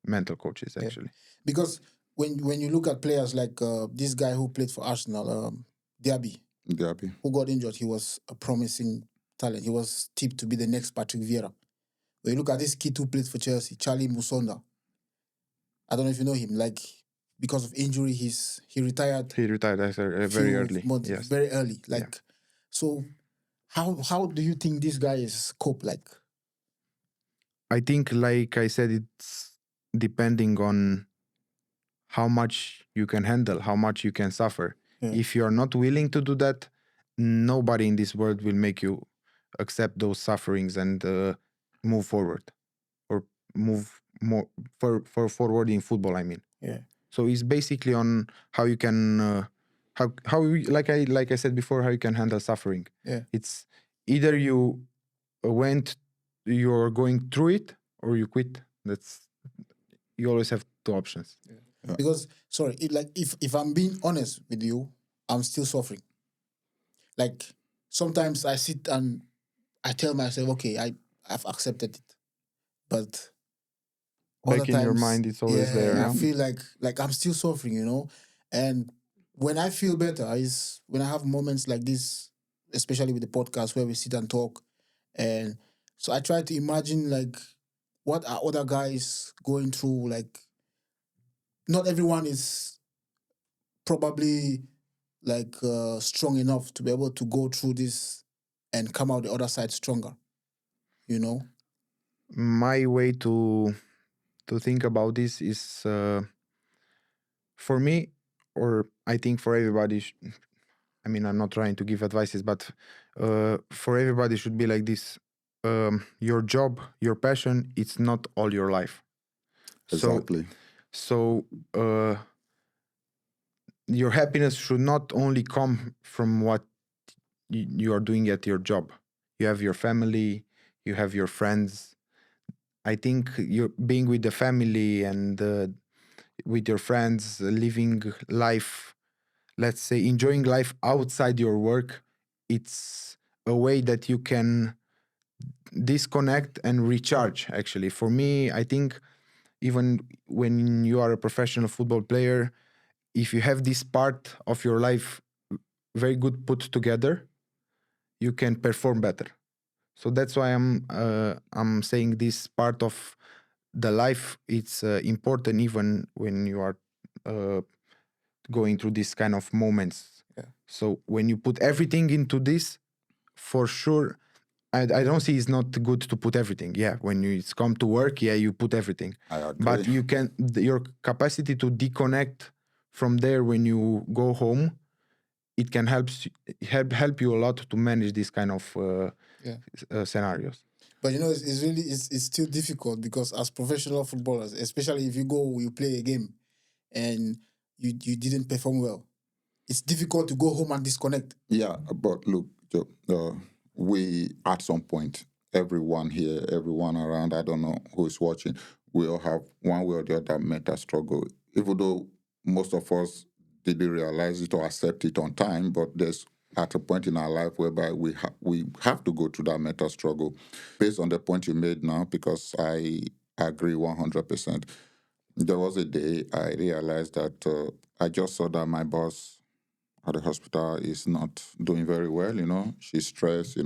mental coaches Yeah. actually. Because when you look at players like this guy who played for Arsenal, Diaby, Diaby. who got injured, he was a promising talent. He was tipped to be the next Patrick Vieira. When you look at this kid who played for Chelsea, Charlie Musonda, I don't know if you know him. Like because of injury, he retired He retired very few early. months Yes. very early. Like Yeah. so, how do you think these guys cope? Like I think, like I said, it's depending on how much you can handle, how much you can suffer. Yeah. If you're not willing to do that, nobody in this world will make you accept those sufferings and move forward or move more for forward in football. I mean, yeah, so it's basically on how you can like I said before, how you can handle suffering. yeah. It's either you're going through it or you quit. That's You always have two options. Yeah. Because sorry, like if I'm being honest with you, I'm still suffering. Like sometimes I sit and I tell myself, okay, I've accepted it, but other Back in your times, mind, it's always there. yeah, I Yeah? feel like I'm still suffering, you know. And when I feel better is when I have moments like this, especially with the podcast where we sit and talk, and so I try to imagine like what are other guys going through. Like not everyone is probably like strong enough to be able to go through this and come out the other side stronger, you know. My way to think about this is for me, or I think for everybody. I mean, I'm not trying to give advices, but for everybody should be like this. Your job, your passion, it's not all your life. Exactly. So your happiness should not only come from what you are doing at your job. You have your family, you have your friends. I think you're being with the family and with your friends, living life, let's say enjoying life outside your work, it's a way that you can disconnect and recharge. Actually, for me, I think even when you are a professional football player, if you have this part of your life very good put together, you can perform better. So that's why I'm saying this part of the life, it's important even when you are uh, going through this kind of moments. Yeah. So when you put everything into this, for sure, I don't see it's not good to put everything. Yeah, when it's come to work, yeah, you put everything. I agree. But you can, your capacity to disconnect from there when you go home, it can help you a lot to manage this kind of scenarios. But it's really it's still difficult because as professional footballers, especially if you play a game and you didn't perform well, it's difficult to go home and disconnect. Yeah, but look, Joe, we at some point, everyone here, everyone around, I don't know who is watching, we all have one way or the other met a struggle. Even though most of us didn't realize it or accept it on time, but there's at a point in our life whereby we have to go through that meta struggle. Based on the point you made now, because I agree 100%. There was a day I realized that I just saw that my boss at the hospital is not doing very well, she's stressed,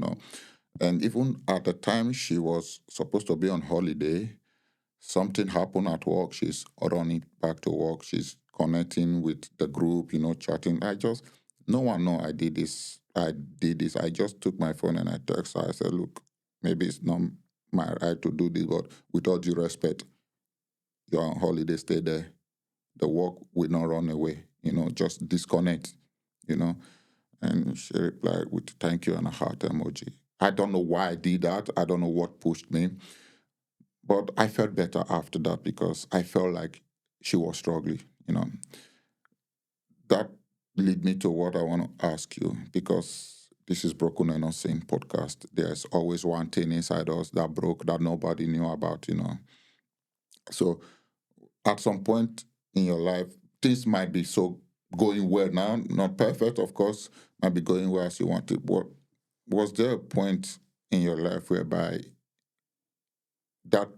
and even at the time she was supposed to be on holiday, something happened at work. She's running back to work, she's connecting with the group, chatting. No one know I did this. I just took my phone and I text her. I said, look, maybe it's not my right to do this, but with all due respect, you're on holiday, stay there. The work will not run away, just disconnect, you know and she replied with thank you and a heart emoji. I don't know why I did that. I don't know what pushed me. But I felt better after that because I felt like she was struggling. That lead me to what I want to ask you, because this is Broken and Unseen podcast. There's always one thing inside us that broke that nobody knew about. So at some point in your life, things might be so going well now, not perfect, of course, might be going well as you want it. But was there a point in your life whereby that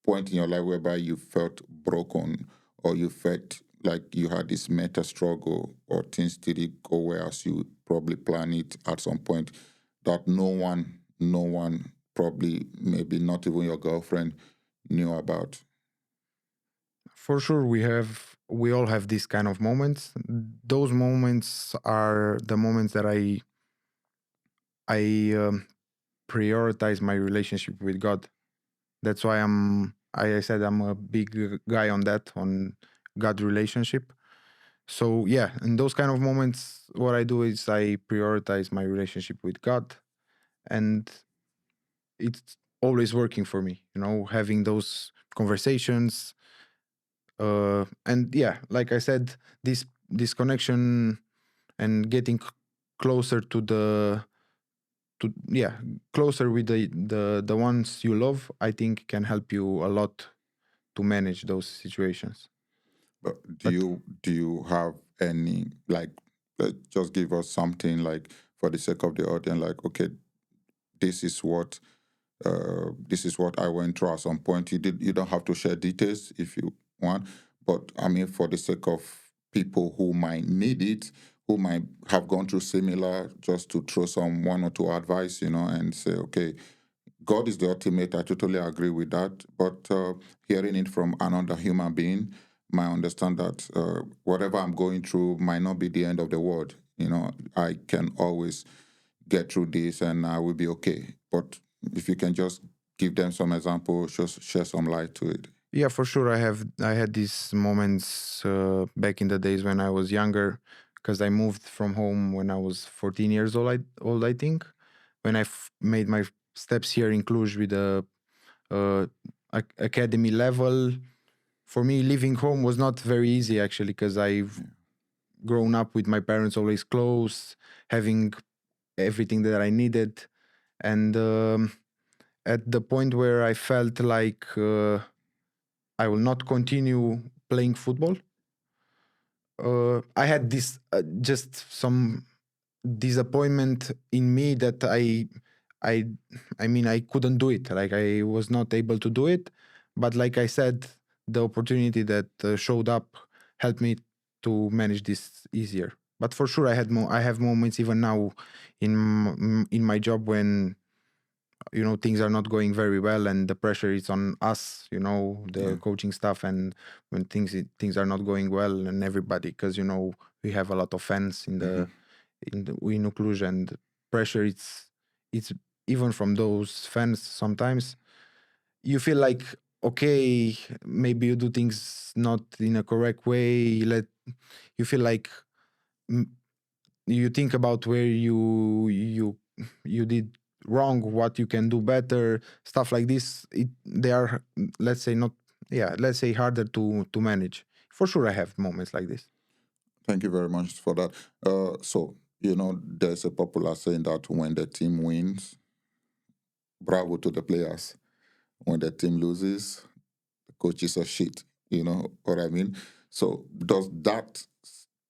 point in your life whereby you felt broken, or you felt like you had this meta struggle, or things didn't go well as you probably planned it at some point, that no one probably, maybe not even your girlfriend, knew about? For sure, we all have these kind of moments. Those moments are the moments that I prioritize my relationship with God. That's why I said I'm a big guy on that, on God relationship. So yeah, in those kind of moments, what I do is I prioritize my relationship with God, and it's always working for me. Having those conversations, and yeah, like I said, this connection and getting closer to closer with the ones you love, I think can help you a lot to manage those situations. But do But you have any, like, just give us something, like, for the sake of the audience, like, okay, this is what I went through at some point. You don't have to share details if you want, but I mean, for the sake of people who might need it, who might have gone through similar, just to throw some one or two advice, and say, okay, God is the ultimate. I totally agree with that. But hearing it from another human being, might understand that whatever I'm going through might not be the end of the world. I can always get through this and I will be okay. But if you can just give them some examples, just share some light to it. yeah, for sure, I had these moments back in the days when I was younger, because I moved from home when I was 14 years old, I think, when I made my steps here in Cluj with the uh, academy level. For me, leaving home was not very easy, actually, because I've grown up with my parents always close, having everything that I needed. And at the point where I felt like I will not continue playing football, I had this just some disappointment in me that I mean, I couldn't do it. Like, I was not able to do it. But like I said, the opportunity that showed up helped me to manage this easier. But for sure, I have moments even now in my job when things are not going very well and the pressure is on us, the coaching staff, and when things are not going well, and everybody, because we have a lot of fans in U Cluj, and pressure, it's even from those fans. Sometimes you feel like, okay, maybe you do things not in a correct way. You feel like you think about where you did wrong, what you can do better, stuff like this. They are, let's say harder to manage. For sure, I have moments like this. Thank you very much for that. So, there's a popular saying that when the team wins, bravo to the players. When the team loses, the coaches are shit. You know what I mean? So, does that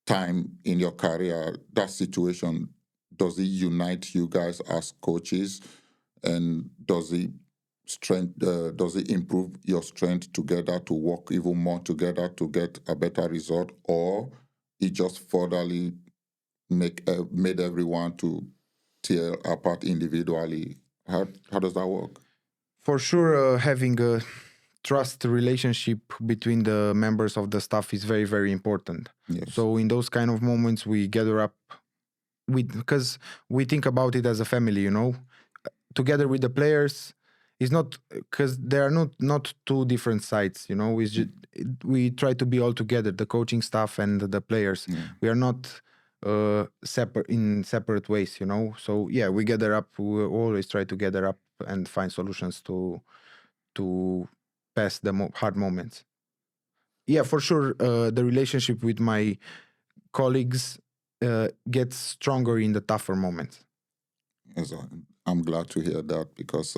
time in your career, that situation, does it unite you guys as coaches? And does it improve your strength together to work even more together to get a better result, or it just furtherly made everyone to tear apart individually? How does that work? For sure, having a trust relationship between the members of the staff is very, very important. Yes. So in those kind of moments, we gather up because we think about it as a family, together with the players. It's not because there are not two different sides, it's just, we try to be all together, the coaching staff and the players. We are not separate ways, so yeah, we gather up, we always try to gather up and find solutions to pass the hard moments. Yeah, for sure, the relationship with my colleagues gets stronger in the tougher moments. Yes, I'm glad to hear that, because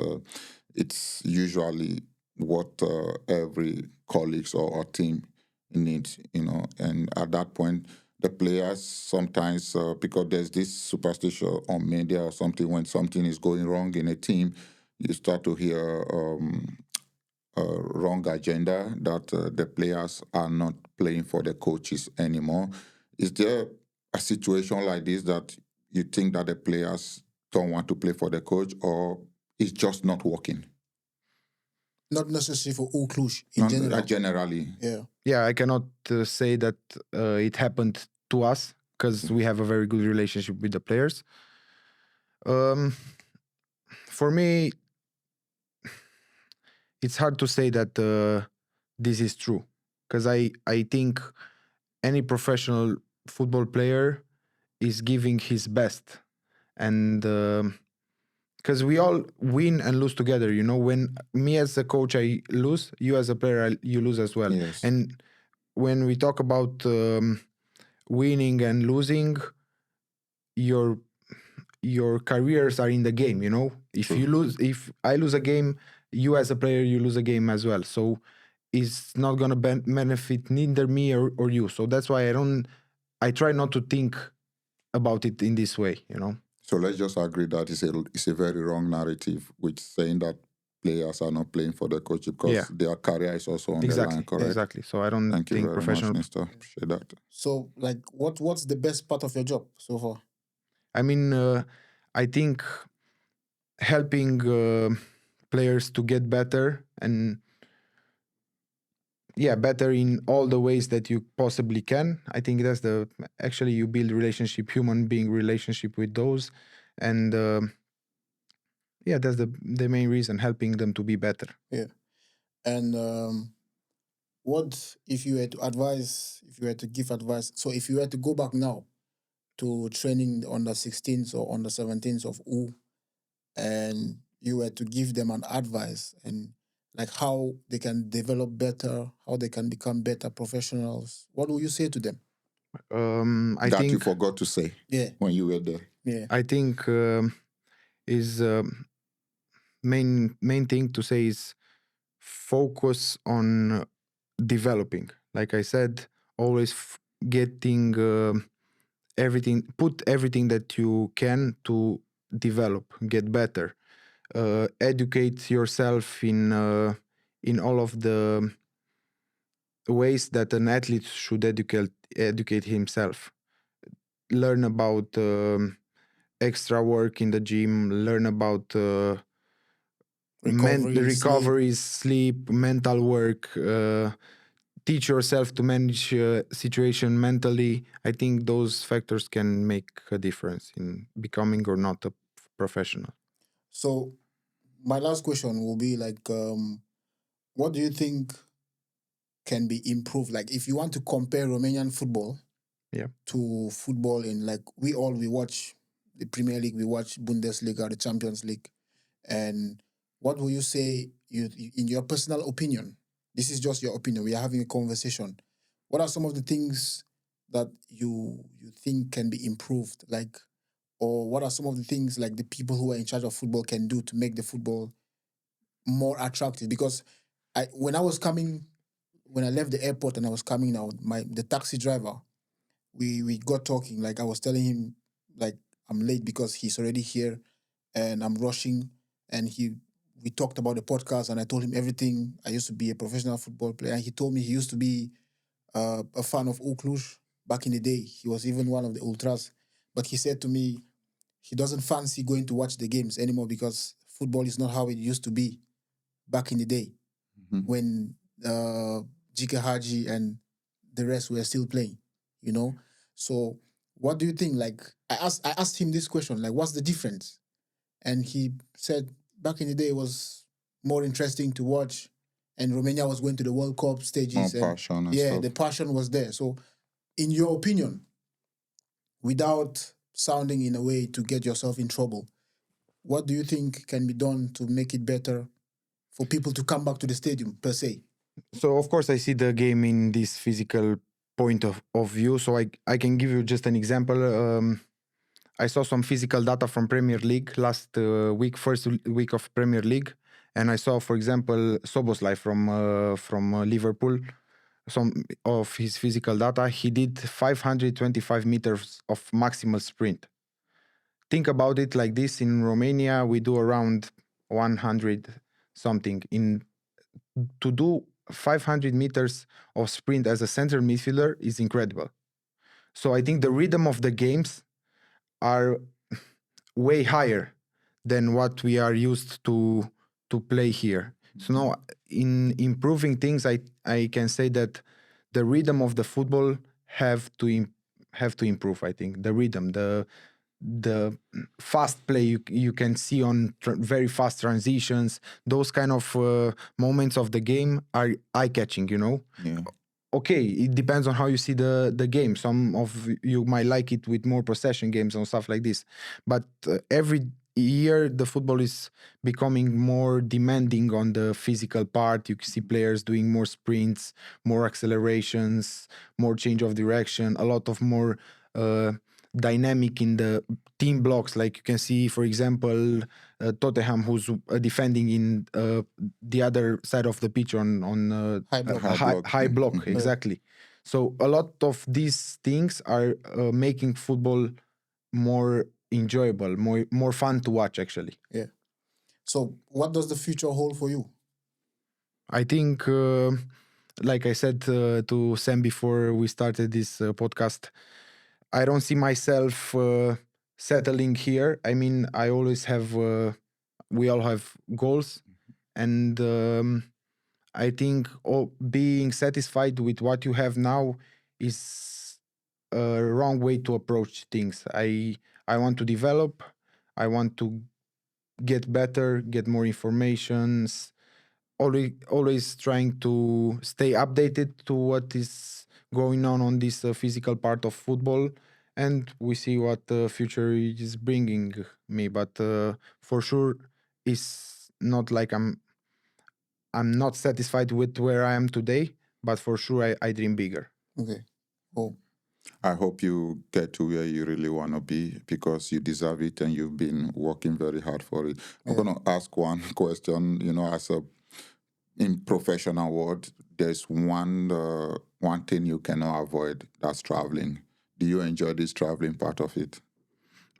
it's usually what every colleagues or team needs, and at that point, the players sometimes, because there's this superstition on media or something, when something is going wrong in a team, you start to hear a wrong agenda that the players are not playing for the coaches anymore. Is there a situation like this that you think that the players don't want to play for the coach, or it's just not working? Not necessarily for U Cluj in general. Generally. Yeah, I cannot say that it happened to us, because we have a very good relationship with the players. For me, it's hard to say that this is true, because I think any professional football player is giving his best, and because we all win and lose together. When me as a coach I lose, you as a player you lose as well. Yes. And when we talk about winning and losing, your careers are in the game. If True. you lose, if I lose a game, you as a player you lose a game as well. So it's not gonna benefit neither me or you. So that's why I try not to think about it in this way. So let's just agree that it's a very wrong narrative, which saying that players are not playing for the coach because their career is also on the line, correct? Exactly. So I don't Thank you think very professional. much, Nistor. Appreciate that. So, like, what's the best part of your job so far? I mean, I think helping players to get better, and better in all the ways that you possibly can. I think that's actually you build relationship, human being relationship with those, and that's the main reason, helping them to be better. Yeah. And what if you were to advise, if you were to give advice? So if you were to go back now to training on the 16th or on the 17th of U, and you were to give them an advice and like how they can develop better, how they can become better professionals, what would you say to them? I that think you forgot to say when you were there. Yeah. I think is main thing to say is focus on developing. Like I said, always getting everything, put everything that you can to develop, get better. educate yourself in all of the ways that an athlete should educate himself. Learn about extra work in the gym. Learn about recoveries, sleep, mental work. Teach yourself to manage situation mentally. I think those factors can make a difference in becoming or not a professional. So my last question will be like, what do you think can be improved? Like, if you want to compare Romanian football to football in, like, we watch the Premier League, we watch Bundesliga, the Champions League, and what will you say, in your personal opinion? This is just your opinion. We are having a conversation. What are some of the things that you think can be improved? Like, or what are some of the things like the people who are in charge of football can do to make the football more attractive? Because when I left the airport and I was coming out, the taxi driver, we got talking. Like, I was telling him, like, I'm late because he's already here and I'm rushing. And we talked about the podcast and I told him everything. I used to be a professional football player. And he told me he used to be a fan of U Cluj back in the day. He was even one of the ultras. But he said to me he doesn't fancy going to watch the games anymore because football is not how it used to be back in the day when Jika Haji and the rest were still playing, you know? So what do you think? Like, I asked him this question, like, what's the difference? And he said back in the day it was more interesting to watch, and Romania was going to the World Cup stages. More passion and yeah, stuff. the passion was there. So in your opinion, without sounding in a way to get yourself in trouble, what do you think can be done to make it better for people to come back to the stadium per se? So of course I see the game in this physical point of view. So I can give you just an example. I saw some physical data from Premier League last week, first week of Premier League, and I saw, for example, Soboslai from Liverpool. Some of his physical data. He did 525 meters of maximal sprint. Think about it like this: in Romania, we do around 100 something. To do 500 meters of sprint as a center midfielder is incredible. So I think the rhythm of the games are way higher than what we are used to play here. So now, in improving things, I can say that the rhythm of the football have to improve. I think the rhythm, the fast play you can see on very fast transitions, those kind of moments of the game are eye catching. Yeah. Okay, it depends on how you see the game. Some of you might like it with more possession games and stuff like this, but every year the football is becoming more demanding on the physical part. You see players doing more sprints, more accelerations, more change of direction, a lot of more dynamic in the team blocks. Like you can see, for example, Tottenham, who's defending in the other side of the pitch on High block. high block, exactly. So a lot of these things are making football more enjoyable, more fun to watch, actually. Yeah. So what does the future hold for you? I think, like I said to Sam before we started this podcast, I don't see myself settling here. I mean, I always have, we all have goals. And I think being satisfied with what you have now is a wrong way to approach things. I want to develop. I want to get better, get more informations, always trying to stay updated to what is going on this physical part of football, and we see what the future is bringing me. But for sure, it's not like I'm not satisfied with where I am today, but for sure I dream bigger. Okay. Oh, I hope you get to where you really want to be because you deserve it and you've been working very hard for it. I'm going to ask one question, as a in professional world, there's one thing you cannot avoid, that's traveling. Do you enjoy this traveling part of it?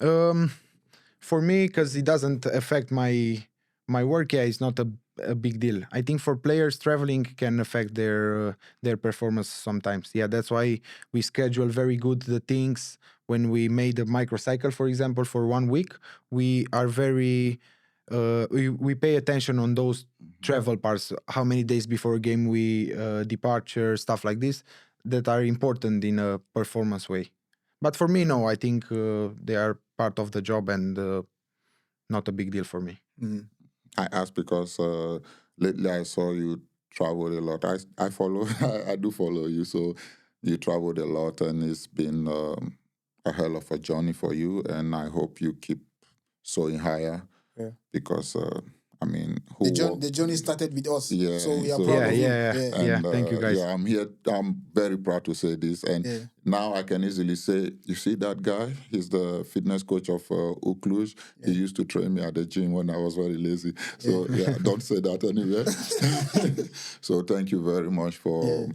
For me, because it doesn't affect my my work, is not a big deal. I think for players, traveling can affect their performance sometimes. Yeah, that's why we schedule very good the things. When we made a microcycle, for example, for 1 week, we are very we pay attention on those travel parts. How many days before a game we departure, stuff like this, that are important in a performance way. But for me, no, I think they are part of the job and not a big deal for me. Mm. I asked because lately I saw you travel a lot. I follow, I do follow you, so you traveled a lot, and it's been a hell of a journey for you. And I hope you keep soaring higher, Yeah. because I mean, The journey started with us, Yeah, so we are so- proud Yeah, of you. yeah, Yeah. yeah. and Thank you, guys. yeah, I'm here. I'm very proud to say this, and Yeah. now I can easily say, you see that guy? He's the fitness coach of U Cluj. He Yeah. used to train me at the gym when I was very lazy. So yeah, don't say that anywhere. So thank you very much for Yeah.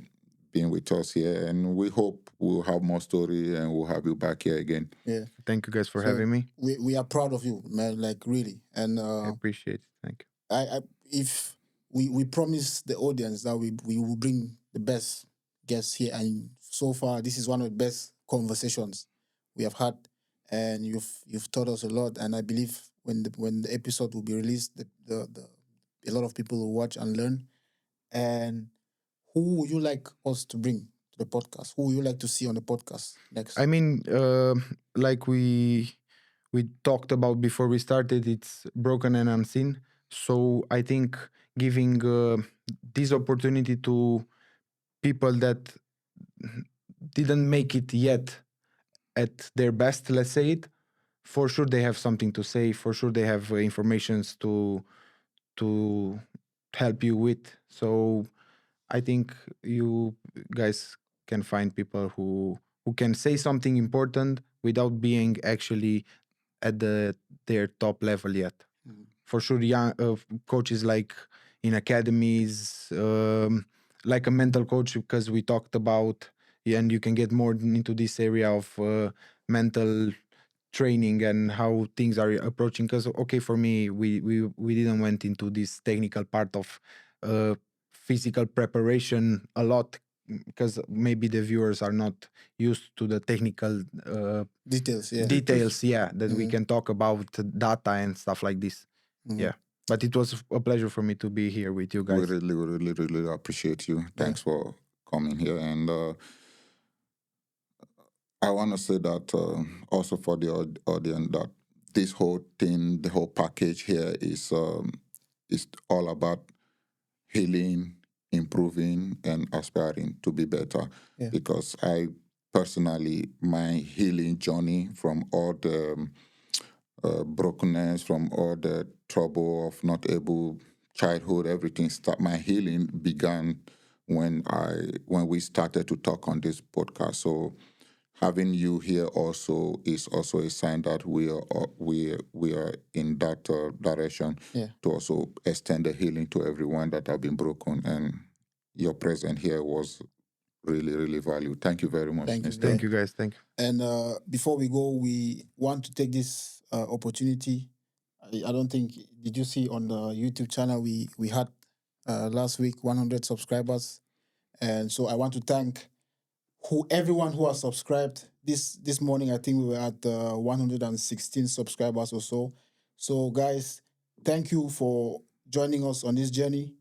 being with us here, and we hope we'll have more story and we'll have you back here again. Yeah. Thank you guys for So having me. we are proud of you, man. Like really, and I appreciate it. Thank you. if we promise the audience that we will bring the best guests here, and so far this is one of the best conversations we have had, and you've taught us a lot, and I believe when the episode will be released, a lot of people will watch and learn. And who would you like us to bring to the podcast? Who would you like to see on the podcast next? I mean, like we talked about before we started, it's Broken and Unseen. So I think giving this opportunity to people that didn't make it yet at their best, let's say it, for sure they have something to say. For sure they have informations to help you with. So I think you guys can find people who can say something important without being actually at their top level yet. Mhm. For sure, young coaches like in academies, like a mental coach, because we talked about, and you can get more into this area of mental training and how things are approaching. Because okay, for me, we didn't went into this technical part of physical preparation a lot, because maybe the viewers are not used to the technical Details, yeah. details, that we Mhm. can talk about data and stuff like this. Mhm. Yeah, but it was a pleasure for me to be here with you We guys. really appreciate you. Thanks for coming here, and I want to say that also for the audience, that this whole thing, the whole package here is all about healing, improving, and aspiring to be better. Yeah. Because I personally, my healing journey from all the brokenness, from all the trouble of not able childhood, everything, my healing began when we started to talk on this podcast. So having you here also is also a sign that we are in that direction, Yeah. to also extend the healing to everyone that have been broken. And your presence here was really valued. Thank you very much, Thank you. Nistor. Thank you, guys. Thank you. And before we go, we want to take this opportunity. I don't think, did you see on the YouTube channel we had last week 100 subscribers, and so I want to thank everyone who has subscribed. This morning I think we were at 116 subscribers or so. So guys, thank you for joining us on this journey.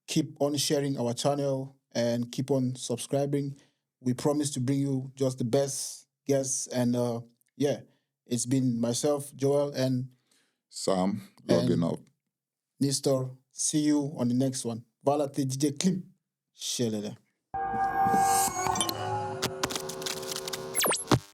Keep on sharing our channel and keep on subscribing. We promise to bring you just the best guests. And it's been myself, Joel, and Sam, logging up. Nistor. See you on the next one. Voilà, t'es DJ Clip. Shelele.